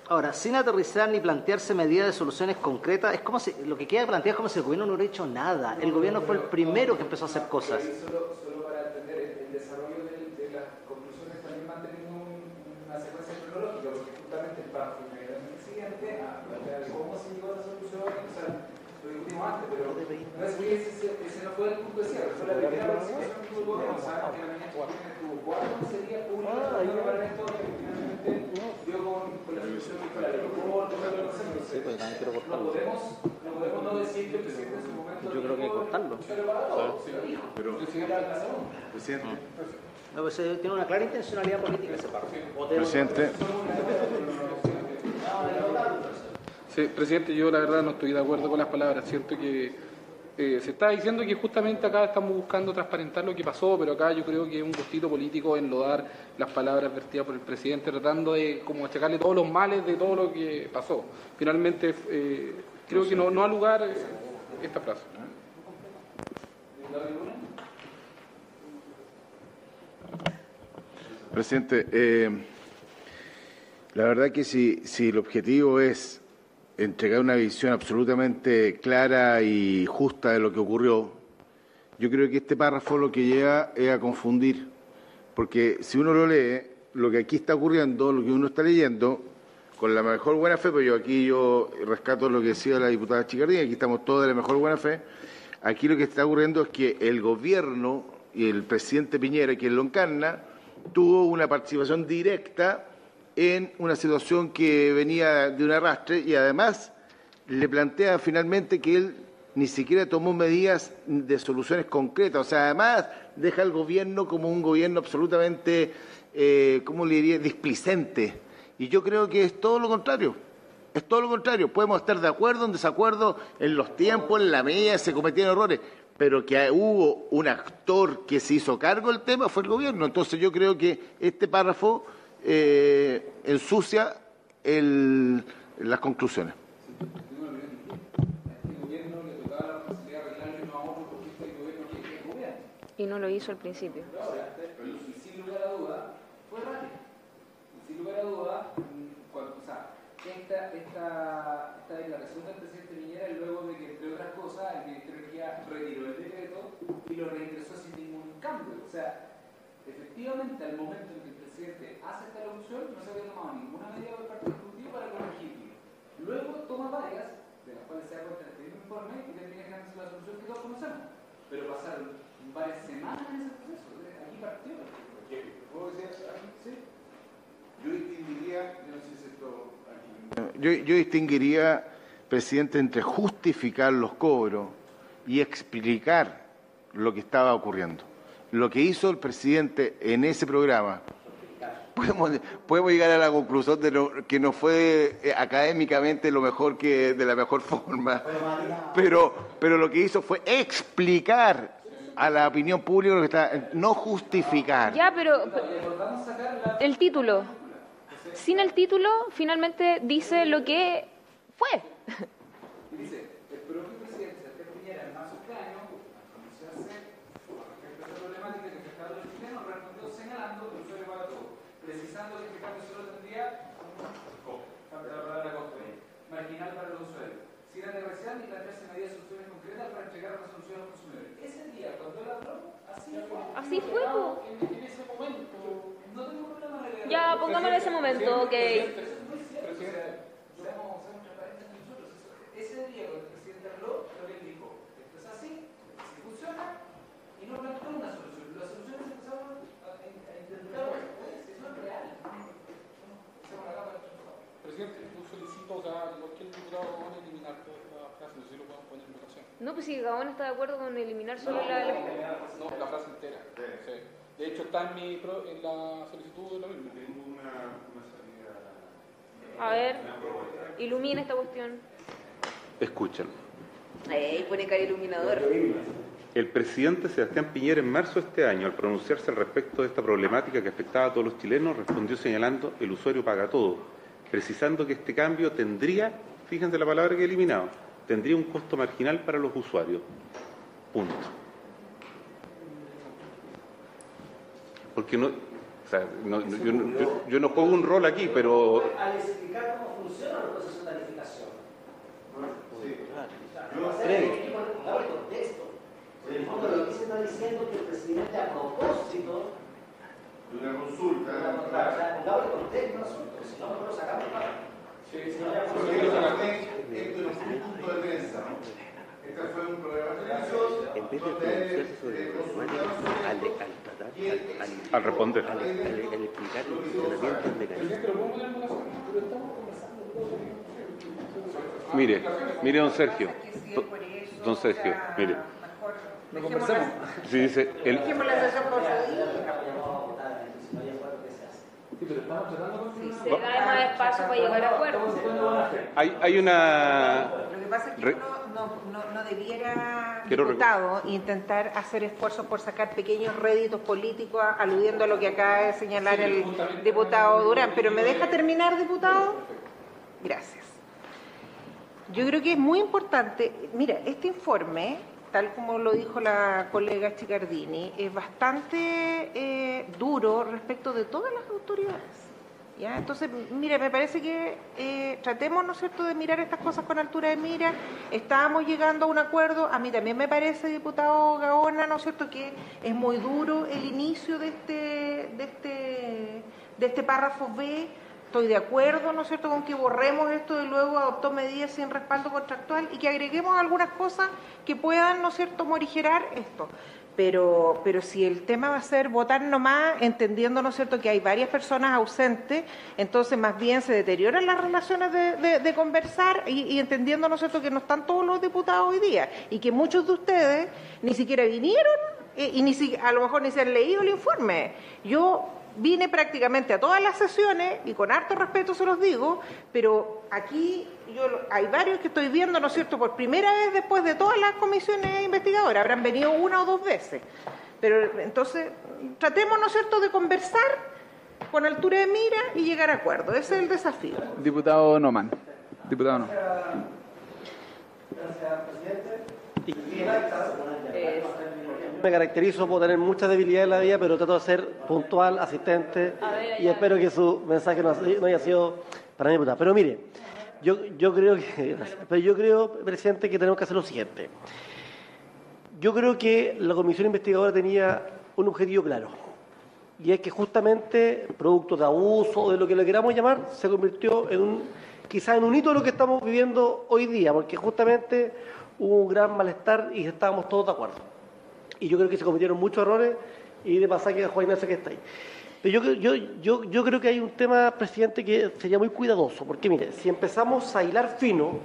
Ahora, sin aterrizar ni plantearse medidas de soluciones concretas, es como si lo que queda planteado es como si el gobierno no hubiera hecho nada. El gobierno fue el primero que empezó a hacer cosas. Solo para entender, el desarrollo de las conclusiones también mantenemos una secuencia cronológica, porque justamente el párrafo inmediatamente siguiente plantea cómo se llegó a la solución, o sea, lo discutimos antes, pero no es que ese no fue el punto de cierre, fue la primera participación que tuvo el gobierno. Sabemos que la mañana tuvo 4 sería pública para esto, que finalmente dio con la solución que fue la ley. No podemos no decir que el presidente en su momento. Yo creo que hay que cortarlo. Pero, presidente. No, pues, tiene una clara intencionalidad política ese párrafo. Presidente. Sí, presidente, yo la verdad no estoy de acuerdo con las palabras. Siento que se está diciendo que justamente acá estamos buscando transparentar lo que pasó, pero acá yo creo que es un gustito político enlodar las palabras vertidas por el presidente, tratando de como achacarle todos los males de todo lo que pasó. Finalmente, creo que no ha lugar esta frase. Presidente, la verdad que si el objetivo es entregar una visión absolutamente clara y justa de lo que ocurrió, yo creo que este párrafo lo que lleva es a confundir, porque si uno lo lee, lo que aquí está ocurriendo, lo que uno está leyendo, con la mejor buena fe, pues yo rescato lo que decía la diputada Chicardini, aquí estamos todos de la mejor buena fe, aquí lo que está ocurriendo es que el gobierno y el presidente Piñera, quien lo encarna, tuvo una participación directa en una situación que venía de un arrastre y además le plantea finalmente que él ni siquiera tomó medidas de soluciones concretas. O sea, además deja al gobierno como un gobierno absolutamente, ¿cómo le diría?, displicente. Y yo creo que es todo lo contrario. Es todo lo contrario. Podemos estar de acuerdo o en desacuerdo en los tiempos, en la medida, se cometieron errores, pero que hubo un actor que se hizo cargo del tema fue el gobierno. Entonces yo creo que este párrafo ensucia las conclusiones. Y no lo hizo al principio. Y sin lugar a duda, fue rápido. Y sin lugar a duda, esta declaración del presidente Piñera, luego de que, entre otras cosas, el Ministerio de Energía retiró el decreto y lo reingresó sin ningún cambio. O sea, efectivamente, al momento en que el presidente hace esta locución, no se había tomado ninguna medida por parte del Ejecutivo para corregirlo. Luego toma varias, de las cuales se da cuenta en este mismo informe, y termina generándose la solución que todos conocemos. Pero pasaron varias semanas en ese proceso. Aquí partió. ¿Puedo decir algo? Sí. Yo distinguiría, yo no sé si esto aquí. Yo distinguiría, presidente, entre justificar los cobros y explicar lo que estaba ocurriendo. Lo que hizo el presidente en ese programa, podemos llegar a la conclusión de que no fue académicamente lo mejor que de la mejor forma, pero lo que hizo fue explicar a la opinión pública lo que está, no justificar. Ya, pero el título, sin el título, finalmente dice lo que fue. Dice, el propio presidente Sebastián Piñera, en marzo de este año, al pronunciarse respecto a esta problemática que afectaba a los chilenos, respondió señalando que el usuario paga todo, precisando que este cambio solo tendría falta la palabra costo marginal para los usuarios, sin aterrizar ni plantearse medidas de soluciones concretas para entregar una solución a los consumidores. Ese día, cuando él habló, así fue. Así fue. En ese momento, no tengo problema de... Ya, pongámoslo en ese momento, ok. Yo seamos transparentes entre nosotros. Ese día cuando el presidente habló, lo que él dijo, esto es así funciona, y no planteó una solución. Las soluciones empezaron a intentar después, eso es real. Presidente, yo solicito a cualquier diputado eliminar toda esta frase, no sé si lo podemos poner en votación. No, pues si Gaón está de acuerdo con eliminar solo No, la frase entera. Sí. De hecho, está en la solicitud de lo mismo. Tengo una salida. A ver, ilumina esta cuestión. Escuchen. Pone cara iluminador. El presidente Sebastián Piñera en marzo de este año, al pronunciarse al respecto de esta problemática que afectaba a todos los chilenos, respondió señalando el usuario paga todo, precisando que este cambio tendría, fíjense la palabra que he eliminado, tendría un costo marginal para los usuarios. Punto. Porque no, o sea, yo no juego un rol aquí, pero... Al explicar cómo funciona el proceso de tarificación. Dame contexto. En el fondo lo que se está diciendo es que el presidente a propósito de una consulta. Dame contexto, si no lo sacamos para. Esto no fue un punto de prensa. Este fue un programa de televisión. En vez de pronunciarse sobre el problema, al responder. Al explicar el funcionamiento del mecanismo. Mire, don Sergio. Don Sergio, mire. No conversemos. Sí, dice. Dejemos la sesión por Se da más espacio para llegar a acuerdos. Hay una... Lo que pasa es que uno no debiera, diputado, intentar hacer esfuerzos por sacar pequeños réditos políticos, aludiendo a lo que acaba de señalar el diputado Durán. Pero ¿me deja terminar, diputado? Gracias. Yo creo que es muy importante. Mira, este informe, tal como lo dijo la colega Chicardini, es bastante duro respecto de todas las autoridades. ¿Ya? Entonces, mire, me parece que tratemos, ¿no es cierto?, de mirar estas cosas con altura de mira. Estábamos llegando a un acuerdo. A mí también me parece, diputado Gaona, ¿no es cierto?, que es muy duro el inicio de este párrafo B. Estoy de acuerdo, ¿no es cierto?, con que borremos esto de luego adoptó medidas sin respaldo contractual y que agreguemos algunas cosas que puedan, ¿no es cierto?, morigerar esto. Pero si el tema va a ser votar nomás, entendiendo, ¿no es cierto?, que hay varias personas ausentes, entonces más bien se deterioran las relaciones de conversar y entendiendo, ¿no es cierto?, que no están todos los diputados hoy día y que muchos de ustedes ni siquiera vinieron y a lo mejor ni se han leído el informe. Yo vine prácticamente a todas las sesiones y con harto respeto se los digo, pero aquí hay varios que estoy viendo, ¿no es cierto?, por primera vez después de todas las comisiones investigadoras, habrán venido una o dos veces. Pero entonces, tratemos, ¿no es cierto?, de conversar con altura de mira y llegar a acuerdo. Ese es el desafío. Diputado Noman. Diputado Noman. Gracias, presidente. Me caracterizo por tener muchas debilidades en la vida, pero trato de ser puntual, asistente, y espero que su mensaje no haya sido para mí. Pero mire, yo creo, presidente, que tenemos que hacer lo siguiente. Yo creo que la comisión investigadora tenía un objetivo claro, y es que justamente, producto de abuso o de lo que le queramos llamar, se convirtió quizás en un hito de lo que estamos viviendo hoy día, porque justamente hubo un gran malestar y estábamos todos de acuerdo. Y yo creo que se cometieron muchos errores y de pasaje a Juan Ignacio que está ahí. Pero yo creo que hay un tema, presidente, que sería muy cuidadoso, porque mire, si empezamos a hilar fino,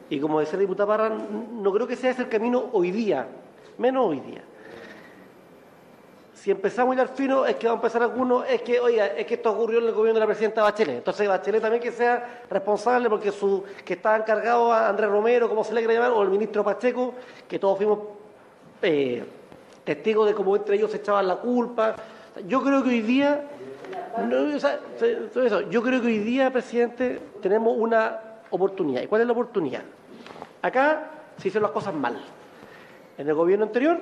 y como decía el diputado Parra, no creo que sea ese el camino hoy día, menos hoy día. Si empezamos a hilar fino, es que va a empezar algunos, es que esto ocurrió en el gobierno de la presidenta Bachelet. Entonces Bachelet también que sea responsable porque que estaba encargado a Andrés Romero, como se le quiere llamar, o el ministro Pacheco, que todos fuimos testigos de cómo entre ellos se echaban la culpa. Yo creo que hoy día, yo creo que hoy día, presidente, tenemos una oportunidad. ¿Y cuál es la oportunidad? Acá se hicieron las cosas mal. En el gobierno anterior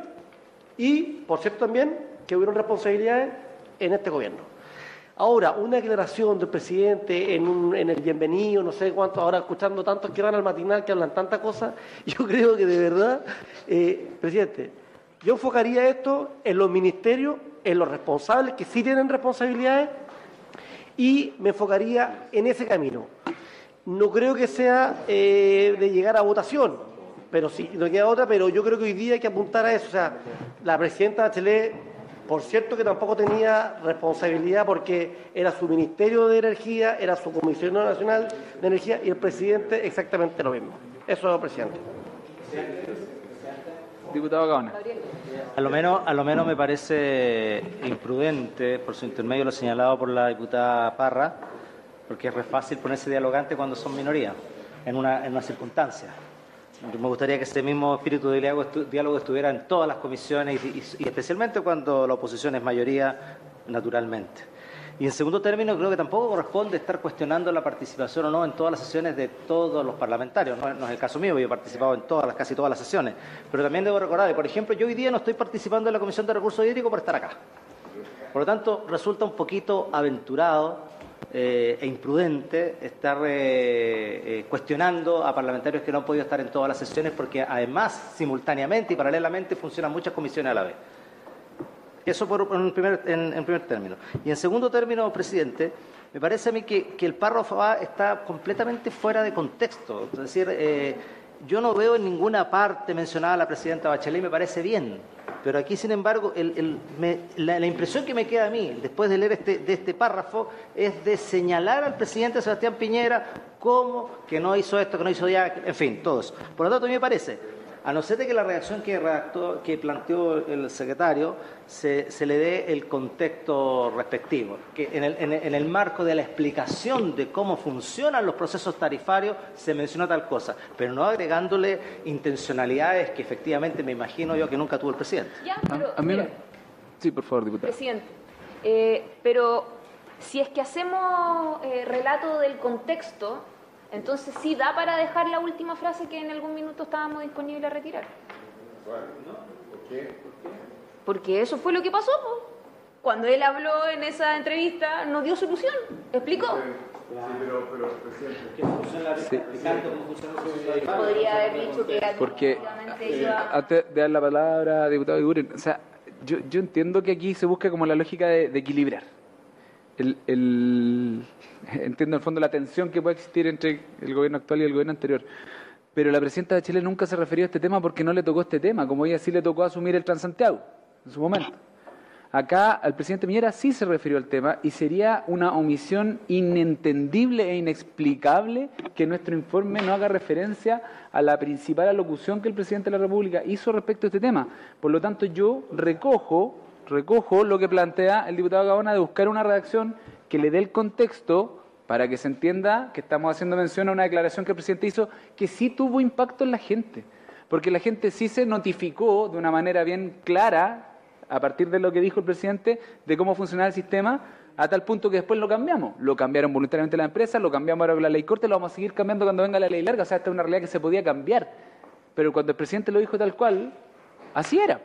y, por cierto, también que hubieron responsabilidades en este gobierno. Ahora, una declaración del presidente en el bienvenido, no sé cuánto, ahora escuchando tantos que van al matinal, que hablan tantas cosas, yo creo que de verdad, presidente, yo enfocaría esto en los ministerios, en los responsables que sí tienen responsabilidades, y me enfocaría en ese camino. No creo que sea de llegar a votación, pero sí, no queda otra, pero yo creo que hoy día hay que apuntar a eso. O sea, la presidenta Bachelet, por cierto que tampoco tenía responsabilidad porque era su Ministerio de Energía, era su Comisión Nacional de Energía y el presidente exactamente lo mismo. Eso, presidente. Diputado Gaona. A lo menos me parece imprudente, por su intermedio lo señalado por la diputada Parra, porque es re fácil ponerse dialogante cuando son minoría, en una circunstancia. Me gustaría que ese mismo espíritu de diálogo estuviera en todas las comisiones y especialmente cuando la oposición es mayoría, naturalmente. Y en segundo término, creo que tampoco corresponde estar cuestionando la participación o no en todas las sesiones de todos los parlamentarios. No es el caso mío, yo he participado en casi todas las sesiones. Pero también debo recordar que, por ejemplo, yo hoy día no estoy participando en la Comisión de Recursos Hídricos por estar acá. Por lo tanto, resulta un poquito aventurado e imprudente estar cuestionando a parlamentarios que no han podido estar en todas las sesiones porque además, simultáneamente y paralelamente, funcionan muchas comisiones a la vez. Eso en primer término. Y en segundo término, presidente, me parece a mí que el párrafo A está completamente fuera de contexto. Es decir, yo no veo en ninguna parte mencionada a la presidenta Bachelet y me parece bien. Pero aquí, sin embargo, la impresión que me queda a mí, después de leer este párrafo, es de señalar al presidente Sebastián Piñera como que no hizo esto, que no hizo ya, en fin, todo eso. Por lo tanto, a mí me parece, a no ser de que la redacción que planteó el secretario se le dé el contexto respectivo, que en el marco de la explicación de cómo funcionan los procesos tarifarios se menciona tal cosa, pero no agregándole intencionalidades que efectivamente me imagino yo que nunca tuvo el presidente. Ya, pero, sí, por favor, diputado. Presidente, pero si es que hacemos relato del contexto, entonces sí da para dejar la última frase que en algún minuto estábamos disponibles a retirar. ¿Por qué? Porque eso fue lo que pasó, ¿no? Cuando él habló en esa entrevista, no dio solución. ¿Explicó? Sí, pero podría haber dicho que porque antes de dar la palabra, diputado Iguren, o sea, yo entiendo que aquí se busca como la lógica de equilibrar. Entiendo en el fondo la tensión que puede existir entre el gobierno actual y el gobierno anterior. Pero la presidenta de Chile nunca se refirió a este tema porque no le tocó este tema, como ella sí le tocó asumir el Transantiago en su momento. Acá al presidente Piñera sí se refirió al tema y sería una omisión inentendible e inexplicable que nuestro informe no haga referencia a la principal alocución que el presidente de la República hizo respecto a este tema. Por lo tanto, yo recojo lo que plantea el diputado Gaona de buscar una redacción que le dé el contexto para que se entienda que estamos haciendo mención a una declaración que el presidente hizo que sí tuvo impacto en la gente, porque la gente sí se notificó de una manera bien clara a partir de lo que dijo el presidente de cómo funcionaba el sistema, a tal punto que después lo cambiamos. Lo cambiaron voluntariamente la empresa, lo cambiamos ahora con la ley corte, lo vamos a seguir cambiando cuando venga la ley larga. O sea, esta es una realidad que se podía cambiar. Pero cuando el presidente lo dijo tal cual, así era.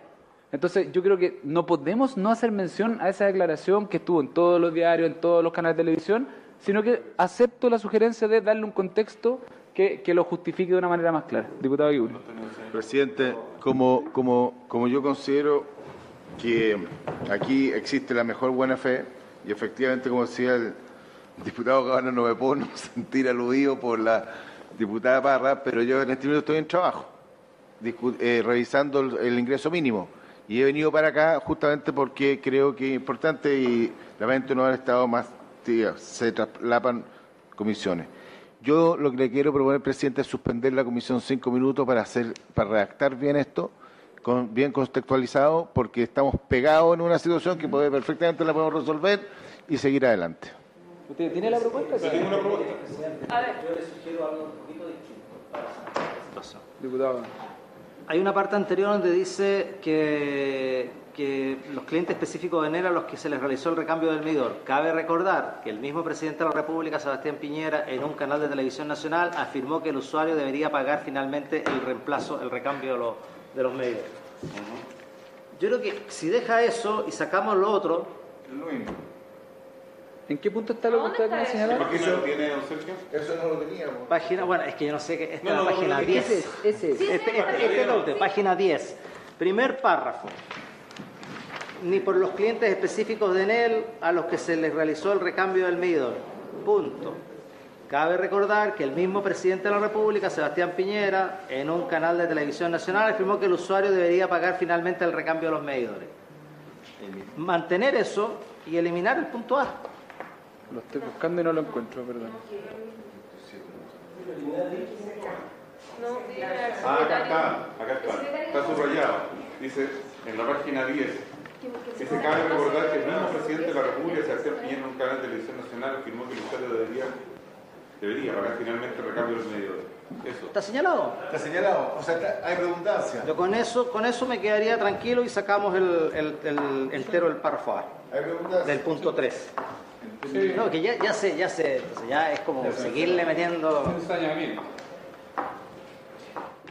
Entonces, yo creo que no podemos no hacer mención a esa declaración que estuvo en todos los diarios, en todos los canales de televisión, sino que acepto la sugerencia de darle un contexto que lo justifique de una manera más clara. Diputado Aguirre. Presidente, como yo considero que aquí existe la mejor buena fe, y efectivamente, como decía el diputado Gaona, no me puedo sentir aludido por la diputada Parra, pero yo en este momento estoy en trabajo, revisando el ingreso mínimo. Y he venido para acá justamente porque creo que es importante y lamento no haber estado más, se traslapan comisiones. Yo lo que le quiero proponer, presidente, es suspender la comisión 5 minutos para redactar bien esto, bien contextualizado, porque estamos pegados en una situación que perfectamente la podemos resolver y seguir adelante. ¿Usted tiene la propuesta? Yo tengo una propuesta. A ver, yo le sugiero algo un poquito distinto. Diputado. Hay una parte anterior donde dice que los clientes específicos de Enel a los que se les realizó el recambio del medidor. Cabe recordar que el mismo presidente de la República, Sebastián Piñera, en un canal de televisión nacional, afirmó que el usuario debería pagar finalmente el recambio de los medidores. Yo creo que si deja eso y sacamos lo otro... ¿En qué punto está lo que usted acaba de señalar? ¿Por qué no lo tiene, don Sergio? Eso no lo teníamos. Página, bueno, es que yo no sé qué. Esta es la página 10. Ese es. Este es la última, página 10. Primer párrafo. Ni por los clientes específicos de Enel a los que se les realizó el recambio del medidor. Punto. Cabe recordar que el mismo presidente de la República, Sebastián Piñera, en un canal de televisión nacional, afirmó que el usuario debería pagar finalmente el recambio de los medidores. Mantener eso y eliminar el punto A. Lo estoy buscando y no lo encuentro, perdón. Acá está subrayado. Dice en la página 10. Dice, cabe recordar que el mismo presidente de la República, Sebastián Piñera, en un canal de televisión nacional, afirmó que el usuario debería pagar finalmente el recambio de los medidores. Eso. ¿Está señalado? Está señalado, o sea, hay redundancia. Yo con eso me quedaría tranquilo y sacamos el entero del párrafo A, Hay redundancia. del punto 3. No, que ya sé, entonces ya es como seguirle metiendo...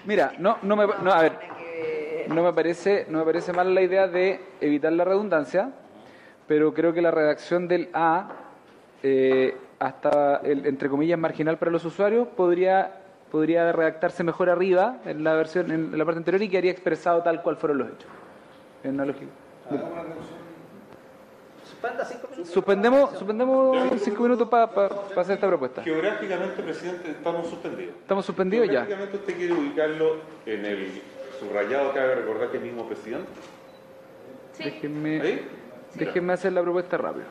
Mira, no me parece mal la idea de evitar la redundancia, pero creo que la redacción del A, hasta el, entre comillas, marginal para los usuarios, podría redactarse mejor arriba en la versión, en la parte anterior, y quedaría expresado tal cual fueron los hechos. En la lógica. Suspendemos 5 minutos para hacer esta propuesta. Geográficamente, presidente, estamos suspendidos. ¿Estamos suspendidos ya? Geográficamente, ¿usted quiere ubicarlo en el subrayado? Cabe recordar que el mismo presidente. Sí. Déjenme hacer la propuesta rápido.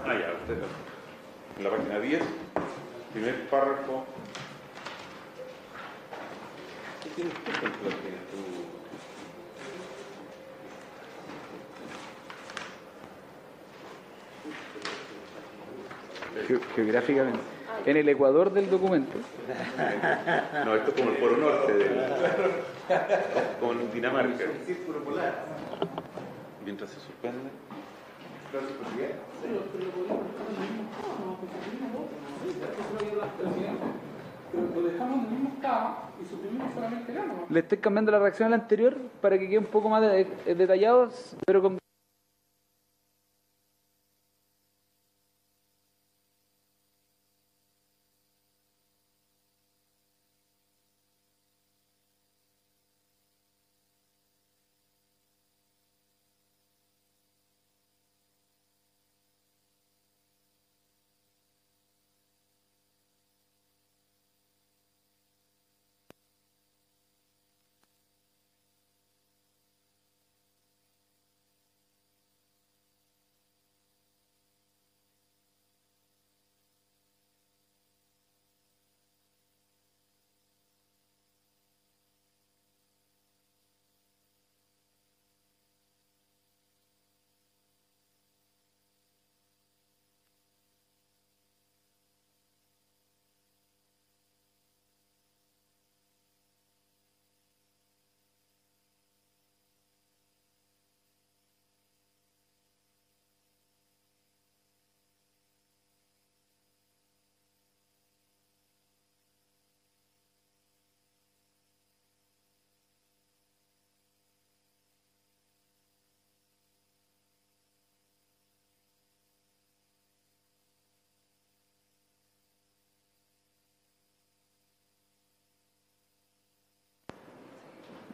Ya, usted. En la página 10, primer párrafo. ¿Qué tienes tú? Geográficamente. En el ecuador del documento. No, esto es como el polo norte, con Dinamarca. Mientras se suspende. Lo dejamos en el mismo estado y suprimimos solamente el ano. Le estoy cambiando la reacción a la anterior para que quede un poco más detallado, pero con...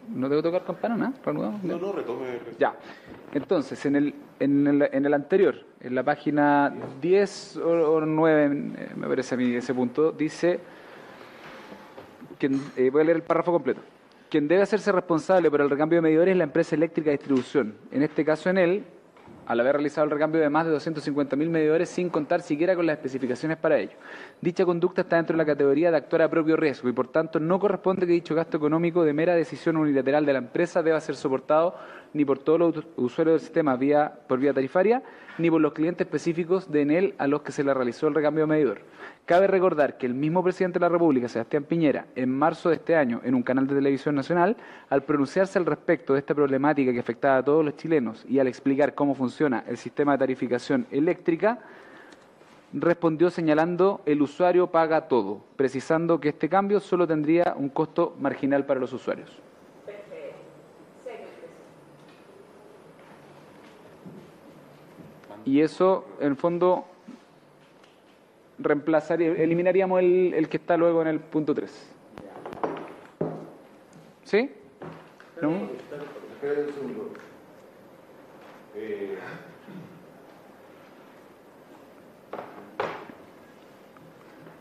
¿No debo tocar campana, no? ¿Reanudamos? No, retome. Ya. Entonces, en el anterior, en la página 10 o 9, me parece a mí ese punto, dice, voy a leer el párrafo completo. Quien debe hacerse responsable por el recambio de medidores es la empresa eléctrica de distribución. En este caso, en él, al haber realizado el recambio de más de 250.000 medidores sin contar siquiera con las especificaciones para ello. Dicha conducta está dentro de la categoría de actuar a propio riesgo y por tanto no corresponde que dicho gasto económico de mera decisión unilateral de la empresa deba ser soportado ni por todos los usuarios del sistema por vía tarifaria ni por los clientes específicos de Enel a los que se le realizó el recambio de medidor. Cabe recordar que el mismo presidente de la República, Sebastián Piñera, en marzo de este año, en un canal de televisión nacional, al pronunciarse al respecto de esta problemática que afectaba a todos los chilenos y al explicar cómo funciona el sistema de tarificación eléctrica, respondió señalando el usuario paga todo, precisando que este cambio solo tendría un costo marginal para los usuarios. Y eso, en el fondo, eliminaríamos el que está luego en el punto 3. ¿Sí? ¿No? Espera un segundo.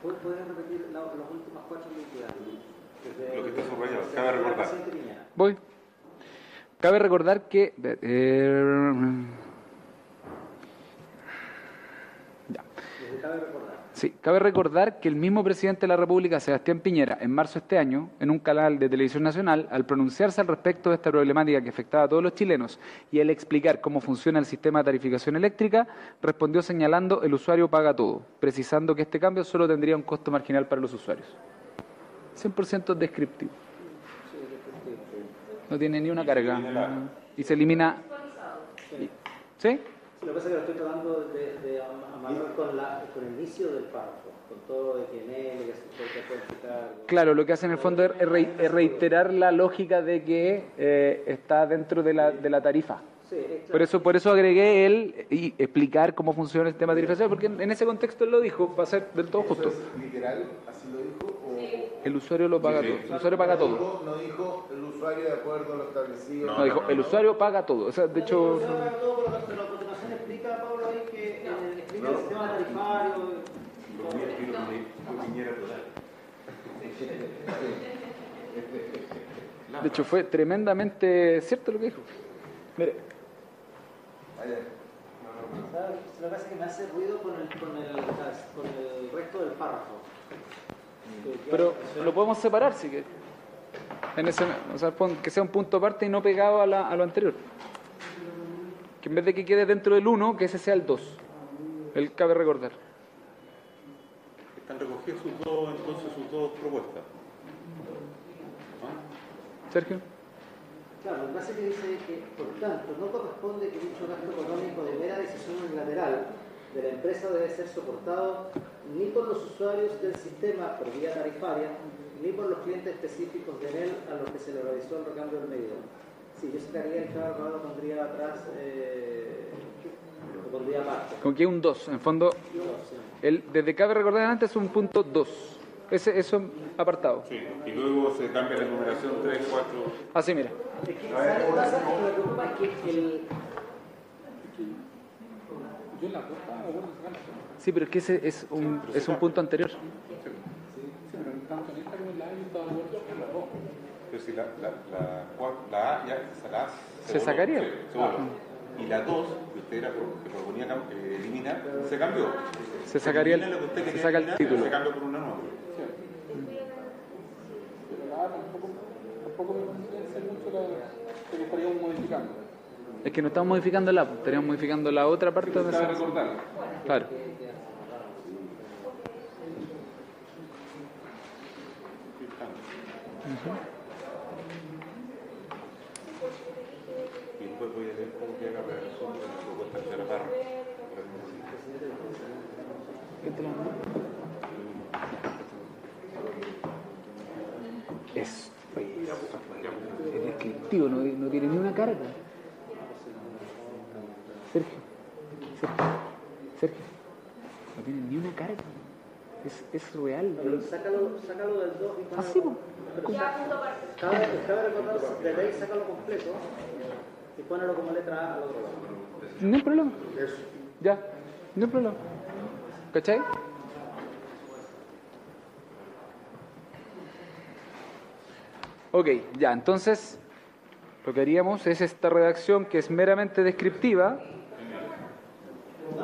¿Puedes repetir las últimas 4 líquidas? Lo que está subrayado, cabe recordar. Voy. Cabe recordar que... ya. Sí, cabe recordar que el mismo presidente de la República, Sebastián Piñera, en marzo de este año, en un canal de televisión nacional, al pronunciarse al respecto de esta problemática que afectaba a todos los chilenos y al explicar cómo funciona el sistema de tarificación eléctrica, respondió señalando el usuario paga todo, precisando que este cambio solo tendría un costo marginal para los usuarios. 100% descriptivo. No tiene ni una carga. Y se elimina... ¿Sí? Lo que pasa es que lo estoy tratando de amarrar con el inicio del párrafo, con todo de quién es, que se puede explicar. Claro, lo que hace en el fondo es reiterar la lógica de que está dentro de la tarifa. Sí, claro. Por eso agregué él y explicar cómo funciona el tema de tarifación, porque en ese contexto él lo dijo, va a ser del todo justo. ¿Eso es literal? ¿Así lo dijo? El usuario lo paga todo. El usuario paga todo. No dijo el usuario de acuerdo a lo establecido. No, dijo el usuario paga todo. O sea, de hecho... El usuario paga todo, pero a continuación explica, Pablo, ahí que explica el sistema tarifario. De hecho, fue tremendamente cierto lo que dijo. Mire. Lo que pasa es que me hace ruido con el resto del párrafo. Pero lo podemos separar, sí que. O sea, que sea un punto aparte y no pegado a lo anterior. Que en vez de que quede dentro del 1, que ese sea el 2. El cabe recordar. Están recogidas sus dos propuestas. Sergio. Claro, lo que pasa es que dice que, por tanto, no corresponde que dicho gasto económico de mera decisión unilateral de la empresa debe ser soportado ni por los usuarios del sistema por vía tarifaria, ni por los clientes específicos de él a los que se le realizó el recambio del medidor. Sí, yo sacaría el cabe, lo pondría atrás, lo pondría aparte. Con que un 2, en fondo, desde cabe recordar antes es un punto 2. Eso apartado. Sí, y luego se cambia la numeración 3, 4. Así, mira. Es que ¿sabes qué pasa? Lo que me preocupa es que Sí, pero es que ese es un punto anterior. Pero si la A ya se sacaría. Y la 2, que usted era que proponía eliminar, se cambió. Se sacaría se saca el título. Se cambió por una nueva. Tampoco me convence mucho que estaríamos modificando. Es que no estamos modificando estaríamos modificando la otra parte donde se... Claro. Y después voy a leer cómo queda la redacción de la propuesta de la barra. ¿Qué te lo mando? Es descriptivo, no tiene ni una carga. Sergio, no tiene ni una carga. Es real. Pero sácalo del 2 y así, Cabe recordar, desde ahí sácalo completo y ponelo como letra A al otro lado. No hay problema. Ya, no hay problema. ¿Cachai? Ok, ya, entonces lo que haríamos es esta redacción que es meramente descriptiva.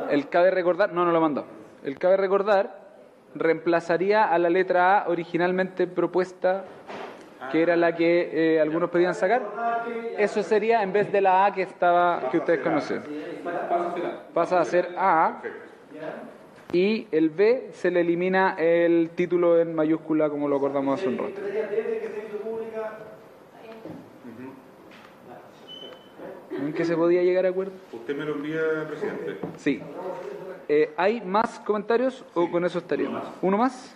El cabe recordar, no lo mandó. El cabe recordar reemplazaría a la letra A originalmente propuesta, que era la que algunos pedían sacar. Eso sería en vez de la A que ustedes conocen. Pasa a ser A. Y el B se le elimina el título en mayúscula como lo acordamos hace un rato. ¿En qué se podía llegar a acuerdo? ¿Usted me lo envía, presidente? Sí. ¿Hay más comentarios o con eso estaríamos? ¿Uno más?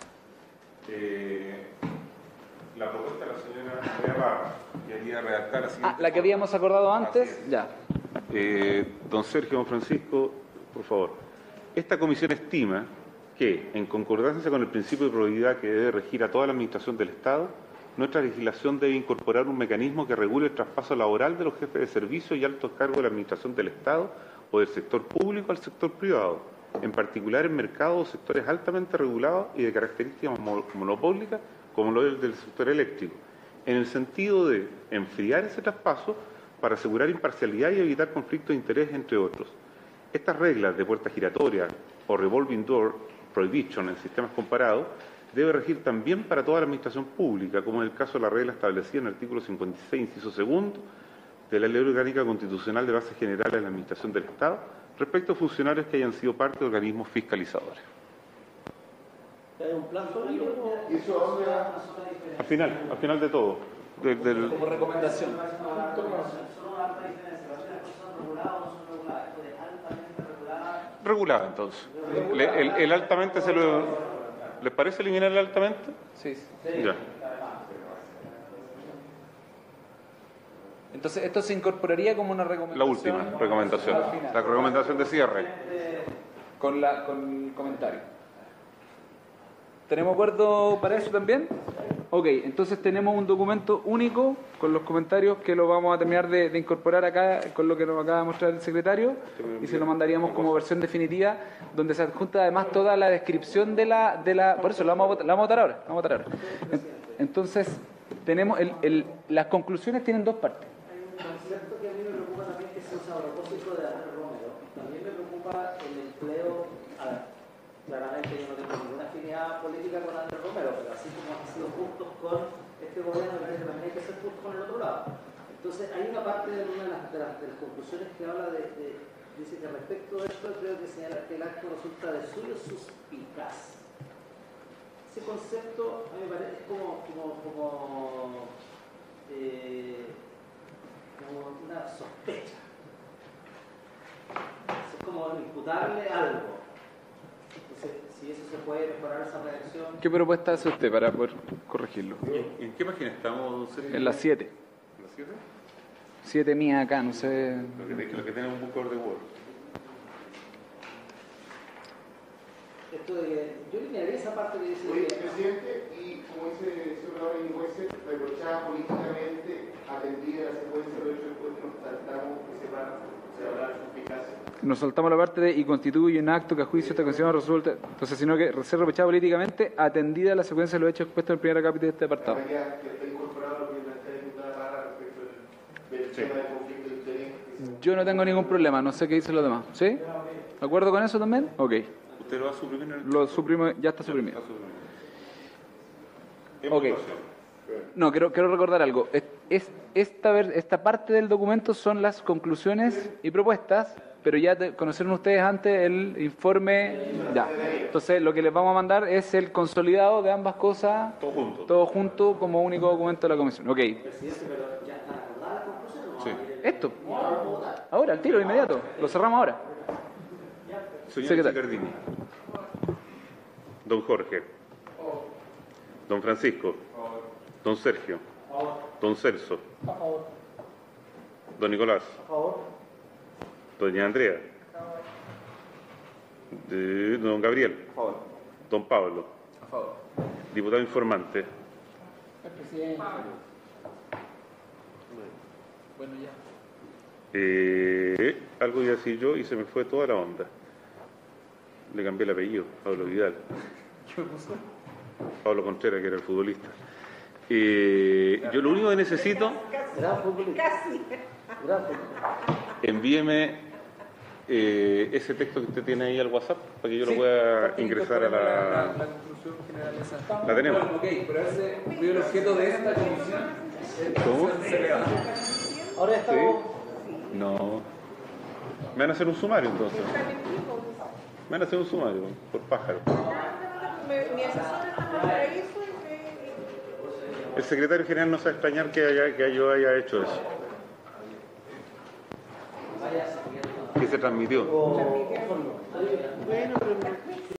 La propuesta de la señora Andrea Barra, que haría redactar la siguiente... la que habíamos acordado antes, ya. Don Sergio, don Francisco, por favor. Esta comisión estima que, en concordancia con el principio de probabilidad que debe regir a toda la administración del Estado, nuestra legislación debe incorporar un mecanismo que regule el traspaso laboral de los jefes de servicio y altos cargos de la administración del Estado o del sector público al sector privado, en particular en mercados o sectores altamente regulados y de características monopólicas, como lo del sector eléctrico, en el sentido de enfriar ese traspaso para asegurar imparcialidad y evitar conflictos de interés, entre otros. Estas reglas de puerta giratoria o revolving door prohibition en sistemas comparados debe regir también para toda la administración pública, como en el caso de la regla establecida en el artículo 56, inciso segundo, de la Ley Orgánica Constitucional de Bases Generales de la Administración del Estado, respecto a funcionarios que hayan sido parte de organismos fiscalizadores. ¿Hay un plazo ahí o...? Al final de todo. Como recomendación. Regulada, entonces. El altamente se lo... ¿Les parece eliminar el altamente? Sí. Ya. Entonces, esto se incorporaría como una recomendación. La última recomendación. La recomendación de cierre. Con el comentario. ¿Tenemos acuerdo para eso también? Ok, entonces tenemos un documento único con los comentarios que lo vamos a terminar de incorporar acá con lo que nos acaba de mostrar el secretario y se lo mandaríamos como versión definitiva donde se adjunta además toda la descripción de la por eso lo vamos a votar ahora. Entonces, tenemos las conclusiones tienen dos partes. Hay un concepto que a mí me preocupa también que se usa a propósito de Andrés Romero. También me preocupa el empleo. A ver, claramente yo no tengo ninguna afinidad política con Andrés Romero, pero así como han sido justos con este gobierno, me parece que también hay que ser justos con el otro lado. Entonces, hay una parte de una de las conclusiones que habla dice que respecto de esto, creo que señala que el acto resulta de suyo suspicaz. Ese concepto a mí me parece como una sospecha. Es como imputarle algo. Entonces, si eso se puede mejorar esa redacción. ¿Qué propuesta hace usted para poder corregirlo? ¿En qué página estamos, Sergio? En la 7. ¿En la 7? 7 mía acá, no sé. Lo que tiene un buscador de Word. Esto de yo eliminaría esa parte que dice Oye, presidente, y como dice el señor Laura Inguese, reprochada políticamente, atendida la secuencia de los hechos después que nos tratamos que se habla de su eficacia. Nos saltamos la parte de y constituye un acto que a juicio esta condición resulta, entonces sino que ser reprochada políticamente, atendida la secuencia de los hechos expuestos en el primer acápite de este apartado. Que está incorporado lo que plantea la diputada Parra respecto del tema del conflicto de interés. Yo no tengo ningún problema, no sé qué dicen los demás. ¿Sí? ¿De acuerdo con eso también? Ok. ¿Usted lo va a suprimir en el... Lo suprimo, ya está suprimido. Ok. Votación. No, quiero recordar algo. Esta parte del documento son las conclusiones y propuestas, pero ya conocieron ustedes antes el informe. Ya. Entonces, lo que les vamos a mandar es el consolidado de ambas cosas. Todo junto como único documento de la comisión. Ok. Sí. Esto. Ahora, al tiro, inmediato. Lo cerramos ahora. Señor Cicardini. Don Jorge. Don Francisco. Don Sergio. Don Celso. Don Nicolás. Doña Andrea. Don Gabriel. Don Pablo. Diputado informante. El presidente. Bueno, ya. Algo iba a decir yo y se me fue toda la onda. Le cambié el apellido, Pablo Vidal. ¿Qué me puso? Pablo Contreras, que era el futbolista. Yo lo único que necesito, envíeme ese texto que usted tiene ahí al WhatsApp para que yo lo pueda ingresar a la conclusión general esa. La tenemos. Ok, pero ese fue el objeto de esta comisión. ¿Cómo? Ahora estamos... No. Me van a hacer un sumario entonces. Me van a hacer un sumario por pájaro. Mi asesor está para eso. El secretario general no se va a extrañar que yo haya hecho eso. Que se transmitió.